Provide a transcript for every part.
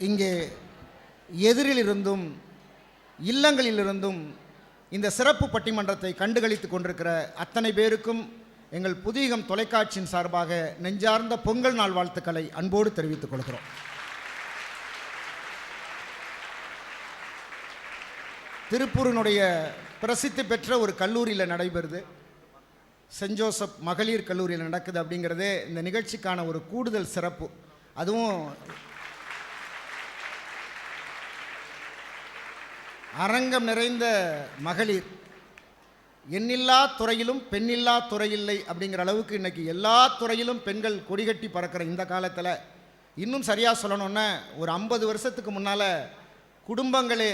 இங்கே எதிரிலிருந்தும் இல்லங்களிலிருந்தும் இந்த சிறப்பு பட்டிமன்றத்தை கண்டுகளித்து கொண்டிருக்கிற அத்தனை பேருக்கும் எங்கள் புதியகம் தொலைக்காட்சியின் சார்பாக நெஞ்சார்ந்த பொங்கல் நாள் வாழ்த்துக்களை அன்போடு தெரிவித்துக் கொள்கிறோம். திருப்பூரினுடைய பிரசித்தி பெற்ற ஒரு கல்லூரியில் நடைபெறுது, சென்ட் ஜோசப் மகளிர் கல்லூரியில் நடக்குது. அப்படிங்கிறதே இந்த நிகழ்ச்சிக்கான ஒரு கூடுதல் சிறப்பு. அதுவும் அரங்கம் நிறைந்த மகளிர், எண்ணில்லா துறையிலும் பெண்ணில்லா துறையில்லை அப்படிங்கிற அளவுக்கு இன்றைக்கி எல்லா துறையிலும் பெண்கள் கொடிகட்டி பறக்கிற இந்த காலத்தில், இன்னும் சரியாக சொல்லணுன்னா ஒரு 50 வருஷத்துக்கு முன்னால் குடும்பங்களே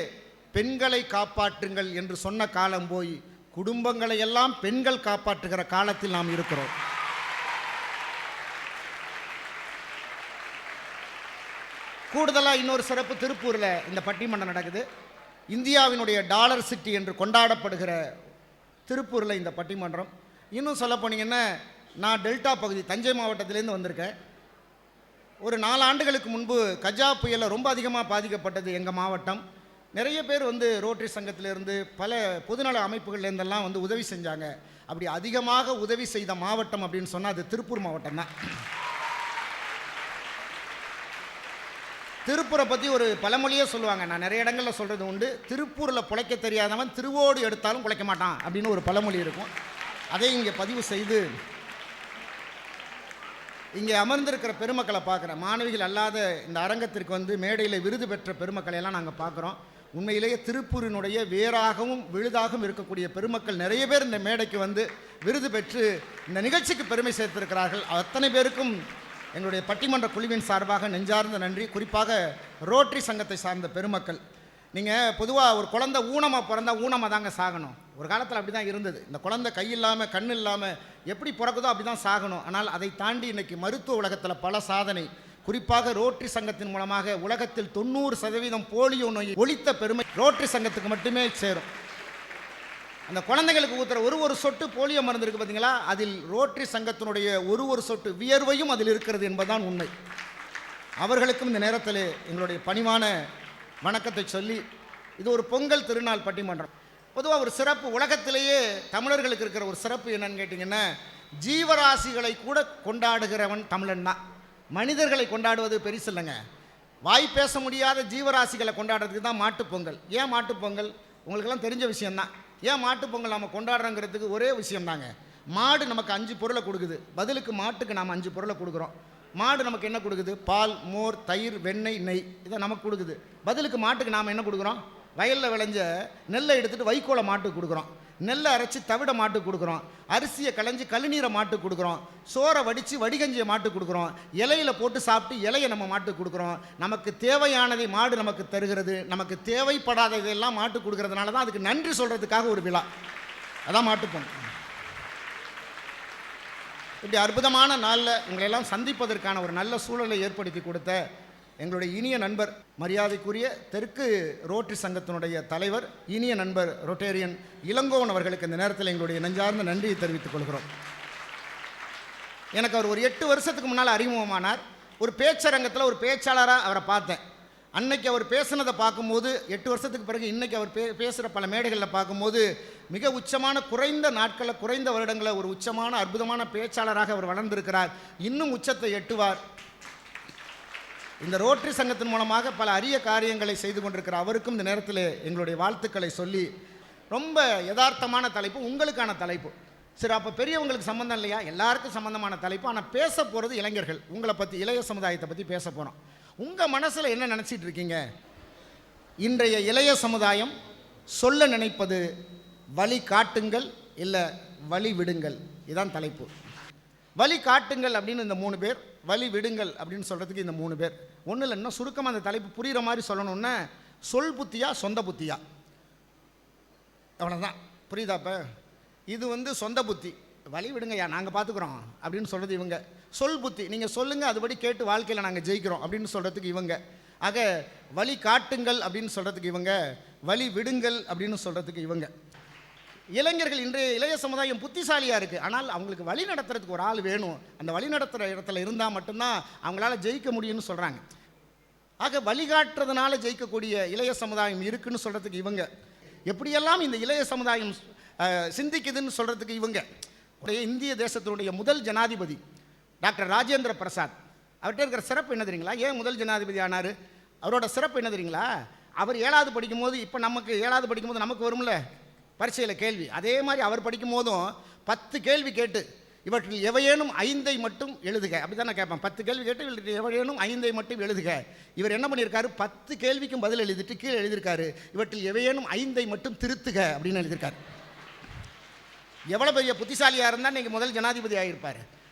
பெண்களை காப்பாற்றுங்கள் என்று சொன்ன காலம் போய் குடும்பங்களை எல்லாம் பெண்கள் காப்பாற்றுகிற காலத்தில் நாம் இருக்கிறோம். கூடுதலாக இன்னொரு சிறப்பு, திருப்பூரில் இந்த பட்டிமன்றம் நடக்குது. இந்தியாவினுடைய டாலர் சிட்டி என்று கொண்டாடப்படுகிற திருப்பூரில் இந்த பட்டிமன்றம். இன்னும் சொல்ல போனீங்கன்னா, நான் டெல்டா பகுதி தஞ்சை மாவட்டத்திலேருந்து வந்திருக்கேன். ஒரு 4 ஆண்டுகளுக்கு முன்பு கஜா புயலில் ரொம்ப அதிகமாக பாதிக்கப்பட்டது எங்கள் மாவட்டம். நிறைய பேர் ரோட்டரி சங்கத்திலேருந்து பல பொதுநல அமைப்புகள்லேருந்தெல்லாம் உதவி செஞ்சாங்க. அப்படி அதிகமாக உதவி செய்த மாவட்டம் அப்படின்னு சொன்னால் அது திருப்பூர் மாவட்டம் தான். திருப்பூரை பற்றி ஒரு பழமொழியே சொல்லுவாங்க, நான் நிறைய இடங்களில் சொல்கிறது உண்டு. திருப்பூரில் பிழைக்க தெரியாதவன் திருவோடு எடுத்தாலும் பிழைக்க மாட்டான் அப்படின்னு ஒரு பழமொழி இருக்கும். அதை இங்கே பதிவு செய்து இங்கே அமர்ந்திருக்கிற பெருமக்களை பார்க்குறேன். மாணவிகள் அல்லாத இந்த அரங்கத்திற்கு மேடையில் விருது பெற்ற பெருமக்களை எல்லாம் நாங்கள் பார்க்குறோம். உண்மையிலேயே திருப்பூரினுடைய வேறாகவும் விழுதாகவும் இருக்கக்கூடிய பெருமக்கள் நிறைய பேர் இந்த மேடைக்கு விருது பெற்று இந்த நிகழ்ச்சிக்கு பெருமை சேர்த்திருக்கிறார்கள். அத்தனை பேருக்கும் எங்களுடைய பட்டிமன்ற குழுவின் சார்பாக நெஞ்சார்ந்த நன்றி. குறிப்பாக ரோட்டரி சங்கத்தை சார்ந்த பெருமக்கள், நீங்கள் பொதுவாக ஒரு குழந்தை ஊனமாக பிறந்தால் ஊனமாக தாங்க சாகணும். ஒரு காலத்தில் அப்படி தான் இருந்தது. இந்த குழந்தை கை இல்லாமல் கண் இல்லாமல் எப்படி பிறக்குதோ அப்படி தான் சாகணும். ஆனால் அதை தாண்டி இன்றைக்கி மருத்துவ உலகத்தில் பல சாதனை, குறிப்பாக ரோட்டரி சங்கத்தின் மூலமாக உலகத்தில் 90% போலியோ நோயை ஒழித்த பெருமை ரோட்டரி சங்கத்துக்கு மட்டுமே சேரும். அந்த குழந்தைகளுக்கு ஊற்றுற ஒரு சொட்டு போலியோ மருந்து இருக்குது பார்த்தீங்களா, அதில் ரோட்டரி சங்கத்தினுடைய ஒரு சொட்டு வியர்வையும் அதில் இருக்கிறது என்பதுதான் உண்மை. அவர்களுக்கும் இந்த நேரத்தில் எங்களுடைய பணிவான வணக்கத்தை சொல்லி, இது ஒரு பொங்கல் திருநாள் பட்டிமன்றம். பொதுவாக ஒரு சிறப்பு, உலகத்திலேயே தமிழர்களுக்கு இருக்கிற ஒரு சிறப்பு என்னன்னு கேட்டிங்கன்னா, ஜீவராசிகளை கூட கொண்டாடுகிறவன் தமிழன் தான். மனிதர்களை கொண்டாடுவது பெருசு இல்லைங்க. வாய் பேச முடியாத ஜீவராசிகளை கொண்டாடுறதுக்கு தான் மாட்டுப்பொங்கல். ஏன் மாட்டுப்பொங்கல் உங்களுக்கெல்லாம் தெரிஞ்ச விஷயந்தான். ஏன் மாட்டுப்பொங்கல் நம்ம கொண்டாடுறோங்கிறதுக்கு ஒரே விஷயம்தாங்க. மாடு நமக்கு 5 பொருளை கொடுக்குது, பதிலுக்கு மாட்டுக்கு நாம் 5 பொருளை கொடுக்குறோம். மாடு நமக்கு என்ன கொடுக்குது? பால், மோர், தயிர், வெண்ணெய், நெய், இதை நமக்கு கொடுக்குது. பதிலுக்கு மாட்டுக்கு நாம் என்ன கொடுக்குறோம்? வயலில் விளைஞ்ச நெல்லை எடுத்துகிட்டு வைக்கோலை மாட்டுக்கு கொடுக்குறோம், நெல்லை அரைச்சி தவிட மாட்டுக்கு கொடுக்குறோம், அரிசியை களைஞ்சி கழுநீரை மாட்டுக்கு கொடுக்குறோம், சோறை வடித்து வடிகஞ்சியை மாட்டுக்கு கொடுக்குறோம், இலையில் போட்டு சாப்பிட்டு இலையை நம்ம மாட்டுக்கு கொடுக்குறோம். நமக்கு தேவையானதை மாடு நமக்கு தருகிறது, நமக்கு தேவைப்படாததெல்லாம் மாட்டுக்கு கொடுக்கறதுனால தான் அதுக்கு நன்றி சொல்கிறதுக்காக ஒரு விழா, அதான் மாட்டுப்பொங்கல். இப்படி அற்புதமான நாளில் உங்களையெல்லாம் சந்திப்பதற்கான ஒரு நல்ல சூழலை ஏற்படுத்தி கொடுத்த எங்களுடைய இனிய நண்பர், மரியாதைக்குரிய தெற்கு ரோட்டரி சங்கத்தினுடைய தலைவர், இனிய நண்பர் ரொட்டேரியன் இளங்கோவன் அவர்களுக்கு இந்த நேரத்தில் எங்களுடைய நெஞ்சார்ந்த நன்றியை தெரிவித்துக் கொள்கிறோம். எனக்கு அவர் ஒரு 8 வருஷத்துக்கு முன்னால் அறிமுகமானார். ஒரு பேச்சரங்கத்தில் ஒரு பேச்சாளராக அவரை பார்த்தேன். அன்னைக்கு அவர் பேசுனதை பார்க்கும்போது, 8 வருஷத்துக்கு பிறகு இன்றைக்கி அவர் பேசுகிற பல மேடைகளில் பார்க்கும்போது, மிக உச்சமான குறைந்த நாட்களில் குறைந்த வருடங்களில் ஒரு உச்சமான அற்புதமான பேச்சாளராக அவர் வளர்ந்திருக்கிறார். இன்னும் உச்சத்தை எட்டுவார். இந்த ரோட்டரி சங்கத்தின் மூலமாக பல அரிய காரியங்களை செய்து கொண்டிருக்கிற அவருக்கும் இந்த நேரத்தில் எங்களுடைய வாழ்த்துக்களை சொல்லி, ரொம்ப யதார்த்தமான தலைப்பு, உங்களுக்கான தலைப்பு. சரி, அப்போ பெரியவங்களுக்கு சம்மந்தம் இல்லையா? எல்லாருக்கும் சம்மந்தமான தலைப்பு. ஆனால் பேச போகிறது இளைஞர்கள், உங்களை பற்றி, இளைய சமுதாயத்தை பற்றி பேச போகிறோம். உங்கள் மனசில் என்ன நினச்சிட்டு இருக்கீங்க? இன்றைய இளைய சமுதாயம் சொல்ல நினைப்பது வழி காட்டுங்கள் இல்லை வழி விடுங்கள், இதுதான் தலைப்பு. வழி காட்டுங்கள் அப்படின்னு இந்த 3 பேர், வழி விடுங்கள் அப்படின்னு சொல்கிறதுக்கு இந்த 3 பேர். ஒன்றும் இல்லை, இன்னும் சுருக்கமாக அந்த தலைப்பு புரிகிற மாதிரி சொல்லணுன்னா, சொல் புத்தியா சொந்த புத்தியா, அவ்வளோதான். புரியுதாப்ப? இது சொந்த புத்தி, வழி விடுங்கய்யா நாங்கள் பார்த்துக்குறோம் அப்படின்னு சொல்கிறது இவங்க. சொல் புத்தி, நீங்கள் சொல்லுங்கள் அதுபடி கேட்டு வாழ்க்கையில் நாங்கள் ஜெயிக்கிறோம் அப்படின்னு சொல்கிறதுக்கு இவங்க. ஆக வழி காட்டுங்கள் அப்படின்னு சொல்கிறதுக்கு இவங்க, வழி விடுங்கள் அப்படின்னு சொல்கிறதுக்கு இவங்க. இளைஞர்கள், இன்றைய இளைய சமுதாயம் புத்திசாலியாக இருக்குது. ஆனால் அவங்களுக்கு வழி நடத்துறதுக்கு ஒரு ஆள் வேணும். அந்த வழி நடத்துகிற இடத்துல இருந்தால் மட்டும்தான் அவங்களால ஜெயிக்க முடியும்னு சொல்கிறாங்க. ஆக வழிகாட்டுறதுனால ஜெயிக்கக்கூடிய இளைய சமுதாயம் இருக்குன்னு சொல்கிறதுக்கு இவங்க, எப்படியெல்லாம் இந்த இளைய சமுதாயம் சிந்திக்குதுன்னு சொல்கிறதுக்கு இவங்க. இந்திய தேசத்தினுடைய முதல் ஜனாதிபதி டாக்டர் ராஜேந்திர பிரசாத், அவர்கிட்ட இருக்கிற சிறப்பு என்ன தெரியுங்களா? ஏன் முதல் ஜனாதிபதி ஆனார்? அவரோட சிறப்பு என்ன தெரியுங்களா? அவர் 7வது படிக்கும்போது, இப்போ நமக்கு 7வது படிக்கும்போது நமக்கு வரும்ல பரீட்சையில் கேள்வி, அதே மாதிரி அவர் படிக்கும் போதும் 10 கேள்வி கேட்டு இவற்றில் எவையேனும் 5ஐ மட்டும் எழுதுக, அப்படி தான் நான் கேட்பேன். 10 கேள்வி கேட்டு இவற்றில் எவையேனும் 5ஐ மட்டும் எழுதுக. இவர் என்ன பண்ணியிருக்காரு? 10 கேள்விக்கும் பதில் எழுதிட்டு கீழே எழுதியிருக்காரு, இவற்றில் எவையேனும் 5ஐ மட்டும் திருத்துக அப்படின்னு எழுதியிருக்காரு. எவ்வளோ பெரிய புத்திசாலியாக இருந்தால் இன்றைக்கி முதல் ஜனாதிபதி ஆகியிருப்பார்.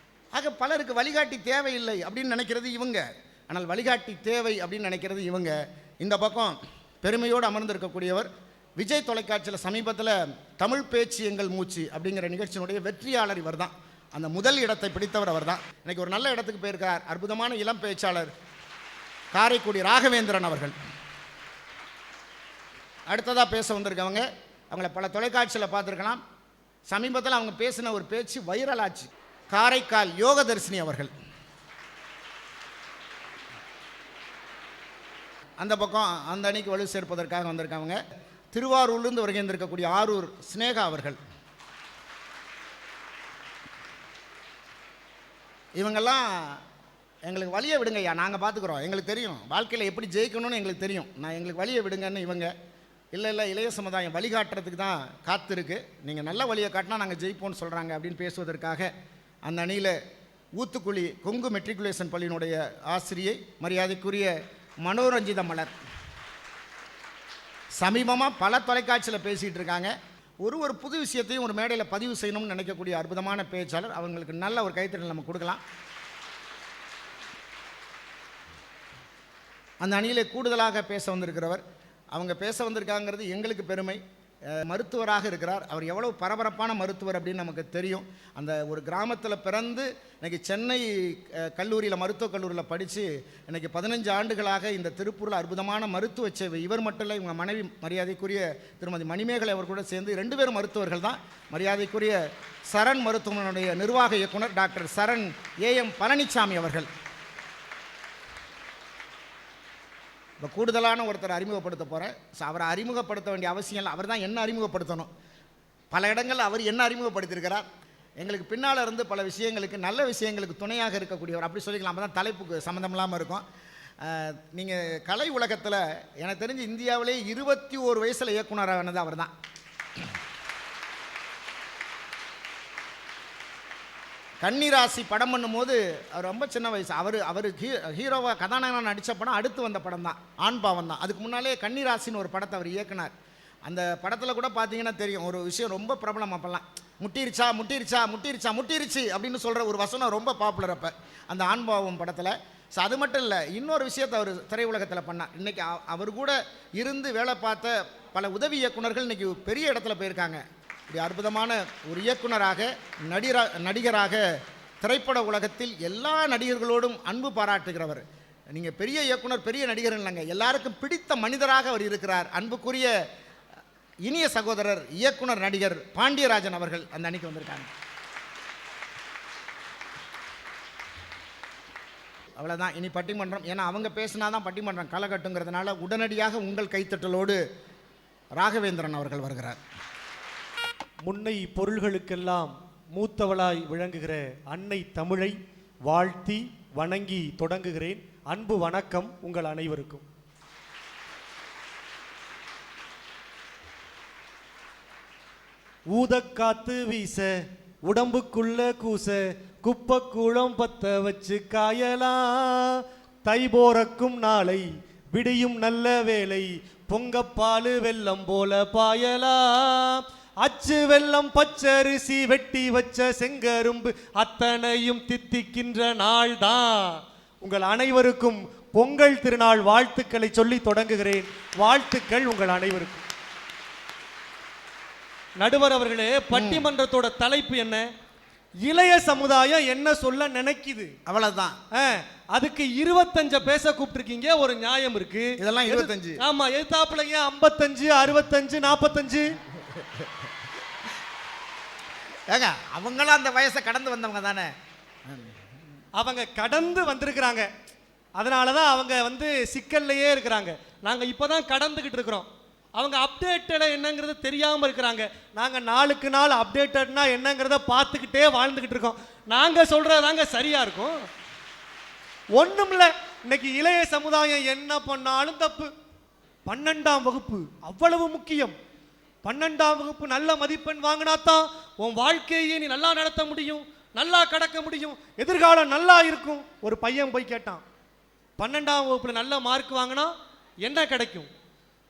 ஆக பலருக்கு வழிகாட்டி தேவையில்லை அப்படின்னு நினைக்கிறது இவங்க, ஆனால் வழிகாட்டி தேவை அப்படின்னு நினைக்கிறது இவங்க. இந்த பக்கம் பெருமையோடு அமர்ந்திருக்கக்கூடியவர் விஜய் தொலைக்காட்சியில் சமீபத்தில் தமிழ் பேச்சு எங்கள் மூச்சு அப்படிங்கிற நிகழ்ச்சியினுடைய வெற்றியாளர் இவர் தான். அந்த முதல் இடத்தை பிடித்தவர் அவர் தான். இன்றைக்கி ஒரு நல்ல இடத்துக்கு போயிருக்கார். அற்புதமான இளம் பேச்சாளர் காரைக்குடி ராகவேந்திரன் அவர்கள். அடுத்ததாக பேச வந்திருக்கவங்க, அவங்கள பல தொலைக்காட்சியில் பார்த்துருக்கலாம். சமீபத்தில் அவங்க பேசின ஒரு பேச்சு வைரல் ஆச்சு. காரைக்கால் யோகதர்ஷினி அவர்கள். அந்த பக்கம் அந்த அணிக்கு வலு சேர்ப்பதற்காக வந்திருக்காங்க. திருவாரூர்லேருந்து வருகின்றிருக்கக்கூடிய ஆரூர் ஸ்னேகா அவர்கள். இவங்கெல்லாம் எங்களுக்கு வழியை விடுங்க ஐயா, நாங்கள் பார்த்துக்குறோம், எங்களுக்கு தெரியும் வாழ்க்கையில் எப்படி ஜெயிக்கணும்னு எங்களுக்கு தெரியும், எங்களுக்கு வழியை விடுங்கன்னு இவங்க. இல்லை இளைய சமுதாயம் வழிகாட்டுறதுக்கு தான் காத்திருக்கு, நீங்கள் நல்ல வழியை காட்டினா நாங்கள் ஜெயிப்போம்னு சொல்கிறாங்க அப்படின்னு பேசுவதற்காக அந்த அணியில் ஊத்துக்குழி கொங்கு மெட்ரிகுலேஷன் பள்ளியினுடைய ஆசிரியை மரியாதைக்குரிய மனோரஞ்சித மலர் சமீபமாக பல தொலைக்காட்சியில் பேசிகிட்டு இருக்காங்க. ஒரு புது விஷயத்தையும் ஒரு மேடையில் பதிவு செய்யணும்னு நினைக்கக்கூடிய அற்புதமான பேச்சாளர். அவங்களுக்கு நல்ல ஒரு கைத்தட்டல் நம்ம கொடுக்கலாம். அந்த அணியிலே கூடுதலாக பேச வந்திருக்கிறவர், அவங்க பேச வந்திருக்காங்கிறது எங்களுக்கு பெருமை. மருத்துவராக இருக்கிறார். அவர் எவ்வளோ பரபரப்பான மருத்துவர் அப்படின்னு நமக்கு தெரியும். அந்த ஒரு கிராமத்தில் பிறந்து இன்றைக்கி சென்னை கல்லூரியில் மருத்துவக் கல்லூரியில் படித்து இன்றைக்கி 15 ஆண்டுகளாக இந்த திருப்பூரில் அற்புதமான மருத்துவ சேவை. இவர் மட்டும் இல்லை, இவங்க மனைவி மரியாதைக்குரிய திருமதி மணிமேகலை அவர் கூட சேர்ந்து 2 பேரும் மருத்துவர்கள் தான். மரியாதைக்குரிய சரண் மருத்துவமனையுடைய நிர்வாக இயக்குனர் டாக்டர் சரண் AM பழனிசாமி அவர்கள். இப்போ கூடுதலான ஒருத்தர் அறிமுகப்படுத்த போகிறேன். ஸோ அவரை அறிமுகப்படுத்த வேண்டிய அவசியம் இல்லை, அவர் தான் என்ன அறிமுகப்படுத்தணும். பல இடங்களில் அவர் என்ன அறிமுகப்படுத்தியிருக்கிறார். எங்களுக்கு பின்னால் இருந்து பல விஷயங்களுக்கு நல்ல விஷயங்களுக்கு துணையாக இருக்கக்கூடியவர் அப்படி சொல்லிக்கலாம். அப்போ தான் தலைப்புக்கு சம்மந்தம் இல்லாமல் இருக்கும். நீங்கள் கலை உலகத்தில் எனக்கு தெரிஞ்சு இந்தியாவிலே 21 வயசில் இயக்குனரானது அவர் தான். கன்னிராசி படம் பண்ணும்போது அவர் ரொம்ப சின்ன வயசு. அவர் ஹீரோவாக கதாநாயகனாக நடித்த படம் அடுத்து வந்த படம் தான் ஆண் பாவம் தான். அதுக்கு முன்னாலே கன்னிராசின்னு ஒரு படத்தை அவர் இயக்குனார். அந்த படத்தில் கூட பார்த்தீங்கன்னா தெரியும், ஒரு விஷயம் ரொம்ப பிரபலம். அப்போல்லாம் முட்டிருச்சா முட்டிருச்சா முட்டிருச்சா முட்டிருச்சு அப்படின்னு சொல்கிற ஒரு வசனம் ரொம்ப பாப்புலர் அப்போ அந்த ஆண் பாவம் படத்தில். ஸோ அது மட்டும் இல்லை, இன்னொரு விஷயத்தை அவர் திரையுலகத்தில் பண்ணார். இன்றைக்கி அவர் கூட இருந்து வேலை பார்த்த பல உதவி இயக்குனர்கள் இன்றைக்கி பெரிய இடத்துல போயிருக்காங்க. இப்படி அற்புதமான ஒரு இயக்குனராக நடிகராக திரைப்பட உலகத்தில் எல்லா நடிகர்களோடும் அன்பு பாராட்டுகிறவர். நீங்கள் பெரிய இயக்குனர் பெரிய நடிகர் இல்லைங்க, எல்லாருக்கும் பிடித்த மனிதராக அவர் இருக்கிறார். அன்புக்குரிய இனிய சகோதரர் இயக்குனர் நடிகர் பாண்டியராஜன் அவர்கள் அந்த அணிக்கு வந்திருக்காங்க. அவ்வளோதான், இனி பட்டிமன்றம். ஏன்னா அவங்க பேசினா தான் பட்டிமன்றம் களை கட்டுங்கிறதுனால உடனடியாக உங்கள் கைத்தட்டலோடு ராகவேந்திரன் அவர்கள் வருகிறார். முன்னை பொருள்களுக்கெல்லாம் மூத்தவளாய் விளங்குகிற அன்னை தமிழை வாழ்த்தி வணங்கி தொடங்குகிறேன். அன்பு வணக்கம் உங்கள் அனைவருக்கும். ஊதக்காத்து வீச உடம்புக்குள்ள கூச குப்பை கூளம் பத்த வச்சு காயலாம். தை போறக்கும் நாளை விடியும் நல்ல வேலை பொங்கப்பாலு வெல்லம் போல பாயலாம். அச்சு வெல்லம் பச்சரிசி வெட்டி வச்ச செங்கரும்பு அத்தனையும் தித்திக்கின்ற நாள் தான். உங்கள் அனைவருக்கும் பொங்கல் திருநாள் வாழ்த்துக்களை சொல்லி தொடங்குகிறேன். வாழ்த்துக்கள் உங்கள் அனைவருக்கும். நடுவர் அவர்களே, பட்டிமன்றத்தோட தலைப்பு என்ன? இளைய சமுதாயம் என்ன சொல்ல நினைக்குது, அவ்வளவுதான். அதுக்கு 25 பேச கூப்பிட்டுருக்கீங்க, ஒரு நியாயம் இருக்கு. இதெல்லாம் 25. ஆமா, எதிர்த்தாப்புல 55 65 45 ஏங்க அவங்களும் அந்த வயசை கடந்து வந்தவங்க தானே. அவங்க கடந்து வந்திருக்கிறாங்க. அதனால தான் அவங்க வந்து சிக்கல்லையே இருக்கிறாங்க. நாங்கள் இப்போ தான் கடந்துக்கிட்டு இருக்கிறோம். அவங்க அப்டேட்டடாக என்னங்கிறது தெரியாமல் இருக்கிறாங்க. நாங்கள் நாளுக்கு நாள் அப்டேட்டட்னா என்னங்கிறத பார்த்துக்கிட்டே வாழ்ந்துக்கிட்டு இருக்கோம். நாங்கள் சொல்கிறதாங்க சரியாக இருக்கும். ஒன்றும் இல்லை, இன்னைக்கு இளைய சமுதாயம் என்ன பண்ணாலும் தப்பு. 12ஆம் வகுப்பு அவ்வளவு முக்கியம். 12ஆம் வகுப்பு நல்ல மதிப்பெண் வாங்கினாத்தான் உன் வாழ்க்கையை நீ நல்லா நடத்த முடியும், நல்லா கடக்க முடியும், எதிர்காலம் நல்லா இருக்கும். ஒரு பையன் போய் கேட்டான், 12ஆம் வகுப்புல நல்ல மார்க் வாங்கினா என்ன கிடைக்கும்?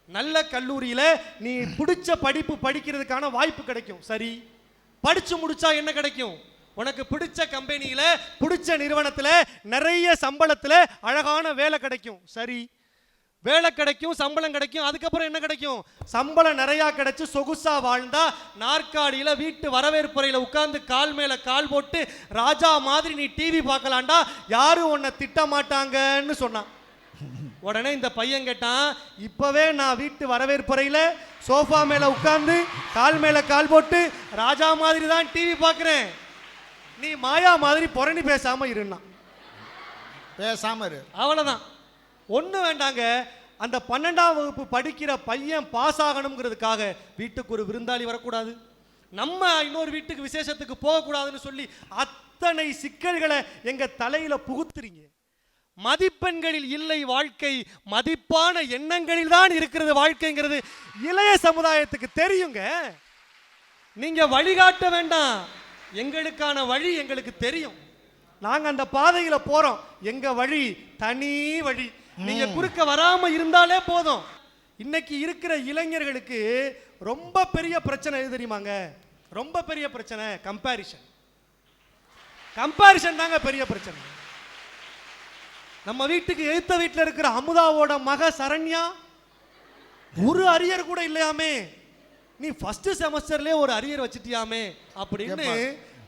நல்ல கல்லூரியில நீ பிடிச்ச படிப்பு படிக்கிறதுக்கான வாய்ப்பு கிடைக்கும். சரி, படிச்சு முடிச்சா என்ன கிடைக்கும்? உனக்கு பிடிச்ச கம்பெனியில பிடிச்ச நிறுவனத்துல நிறைய சம்பளத்துல அழகான வேலை கிடைக்கும். சரி, வேலை கிடைக்கும், சம்பளம் கிடைக்கும். அதுக்கப்புறம் என்ன கிடைக்கும்? சம்பளம் நிறைய கிடைச்சு சொகுசா வாழ்ந்தா நாற்காலியில வீட்டு வரவேற்புறையில உட்கார்ந்து கால் மேல கால் போட்டு ராஜா மாதிரி நீ டிவி பார்க்கலாம்டா, யாரும் உன்னை திட்ட மாட்டாங்கன்னு சொன்னான். உடனே இந்த பையன் கேட்டான், இப்பவே நான் வீட்டு வரவேற்புறையில சோஃபா மேல உட்கார்ந்து கால் மேல கால் போட்டு ராஜா மாதிரி தான் டிவி பார்க்கிறேன், நீ மாயா மாதிரி புரணி பேசாம இருந்தான். பேசாம இரு, அவ்வளவுதான். ஒண்ணு வேண்டாங்க. அந்த 12ஆம் வகுப்பு படிக்கிற பையன் பாஸ் ஆகணுங்கிறதுக்காக வீட்டுக்கு ஒரு விருந்தாளி வரக்கூடாது, நம்ம இன்னொரு வீட்டுக்கு விசேஷத்துக்கு போகக்கூடாதுன்னு சொல்லி அத்தனை சிக்கல்களை எங்க தலையில புகுத்துறீங்க. மதிப்பெண்களில் இல்லை வாழ்க்கை, மதிப்பான எண்ணங்களில் தான் இருக்கிறது வாழ்க்கைங்கிறது இளைய சமுதாயத்துக்கு தெரியுங்க. நீங்க வழிகாட்ட வேண்டாம், எங்களுக்கான வழி எங்களுக்கு தெரியும். நாங்க அந்த பாதையில போறோம், எங்க வழி தனி வழி. நீங்க குறுக்க வராம இருந்தாலே போதும். இன்னைக்கு இருக்கிற இளைஞர்களுக்கு ரொம்ப பெரிய பிரச்சனை எது தெரியுமாங்க? ரொம்ப பெரிய பிரச்சனை கம்பேரிஷன். கம்பேரிஷன் தாங்க பெரிய பிரச்சனை. நம்ம வீட்டுக்கு எதிர்த்த வீட்டில் இருக்கிற அமுதாவோட மக சரண்யா ஒரு அரியர் கூட இல்லையாமே, நீ ஃபர்ஸ்ட் செமஸ்டர்லயே ஒரு அரியர் வச்சிட்டியாமே அப்படின்னு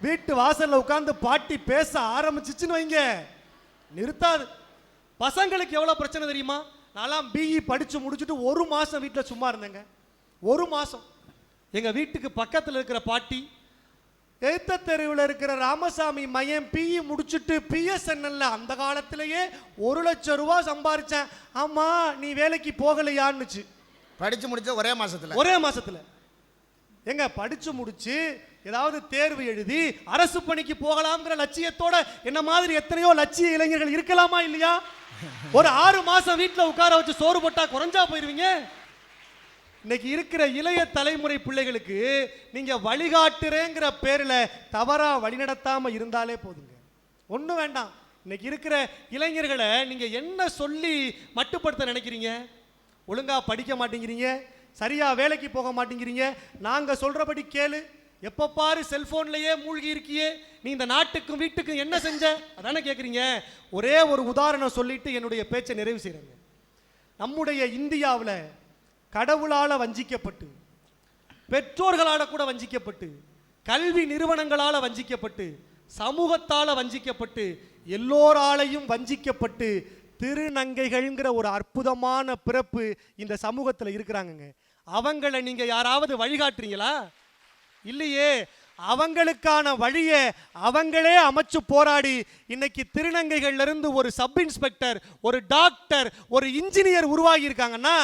வீட்டு வாசல்ல உட்கார்ந்து பாட்டி பேச ஆரம்பிச்சிச்சுன்னு வைங்க, நிறுத்தாது. பசங்களுக்கு எவ்வளவு பிரச்சனை தெரியுமா? நான்லாம் பிஇ படிச்சு முடிச்சுட்டு ஒரு மாசம் வீட்டில் சும்மா இருந்தேங்க. ஒரு மாசம் எங்க வீட்டுக்கு பக்கத்தில் இருக்கிற பாட்டி, எழுத்த தெருவில் இருக்கிற ராமசாமி மையம் பிஇ முடிச்சுட்டு பிஎஸ்என்எல்ல அந்த காலத்திலேயே 1 லட்சம் ரூபாய் சம்பாரிச்சேன், ஆமா நீ வேலைக்கு போகலையான்னுச்சு. படிச்சு முடிச்ச ஒரே மாசத்துல எங்க படிச்சு முடிச்சு ஏதாவது தேர்வு எழுதி அரசு பணிக்கு போகலாம்ங்கிற லட்சியத்தோட என்ன மாதிரி எத்தனையோ லட்சிய இளைஞர்கள் இருக்கலாமா இல்லையா? ஒரு 6 மாசம் வீட்டில் உட்கார வச்சு சோறு போட்டா குறைஞ்சா போயிருவீங்க. இன்னைக்கு இருக்கிற இளைய தலைமுறை பிள்ளைகளுக்கு நீங்க வழிகாட்டுறேங்கிற பேர்ல தவறா வழிநடத்தாம இருந்தாலே போதுங்க. ஒன்றும் வேண்டாம். இன்னைக்கு இருக்கிற இளைஞர்களை நீங்க என்ன சொல்லி மட்டுப்படுத்த நினைக்கிறீங்க? ஒழுங்கா படிக்க மாட்டேங்கிறீங்க, சரியா வேலைக்கு போக மாட்டேங்கிறீங்க, நாங்க சொல்றபடி கேளு, எப்ப பாரு செல்போன்லயே மூழ்கி இருக்கியே, நீ இந்த நாட்டுக்கும் வீட்டுக்கும் என்ன செஞ்ச அதானே கேட்குறீங்க. ஒரே ஒரு உதாரணம் சொல்லிட்டு என்னுடைய பேச்சை நிறைவு செய்யறேங்க. நம்முடைய இந்தியாவில் கடவுளால வஞ்சிக்கப்பட்டு, பெற்றோர்களால கூட வஞ்சிக்கப்பட்டு, கல்வி நிறுவனங்களால வஞ்சிக்கப்பட்டு, சமூகத்தால வஞ்சிக்கப்பட்டு, எல்லோராலையும் வஞ்சிக்கப்பட்டு திருநங்கைகள்ங்கிற ஒரு அற்புதமான பிறப்பு இந்த சமூகத்தில் இருக்கிறாங்க. அவங்களை நீங்க யாராவது வழிகாட்டுறீங்களா? இல்லையே. அவங்களுக்கான வழியை அவங்களே அமைச்சு போராடி இன்னைக்கு திருநங்கைகள்ல இருந்து ஒரு சப் இன்ஸ்பெக்டர், ஒரு டாக்டர், ஒரு இன்ஜினியர் உருவாகி இருக்காங்கன்னா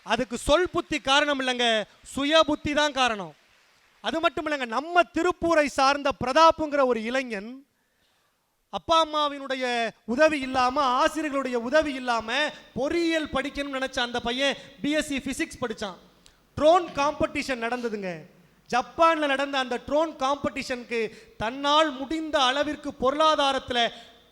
அதுக்கு சொல் புத்தி காரணம் இல்லைங்க, சுய புத்தி தான் காரணம். அது மட்டும் இல்லைங்க, நம்ம திருப்பூரை சார்ந்த பிரதாப்புங்கிற ஒரு இளைஞன் அப்பா அம்மாவினுடைய உதவி இல்லாம, ஆசிரியர்களுடைய உதவி இல்லாம பொறியியல் படிக்கணும்னு நினைச்ச அந்த பையன் பிஎஸ்சி பிசிக்ஸ் படிச்சான். ட்ரோன் காம்படிஷன் நடந்ததுங்க. ஜப்பான்ல நடந்த அந்த ட்ரோன் காம்படிஷனுக்கு தன்னால் முடிந்த அளவிற்கு பொருளாதாரத்தில்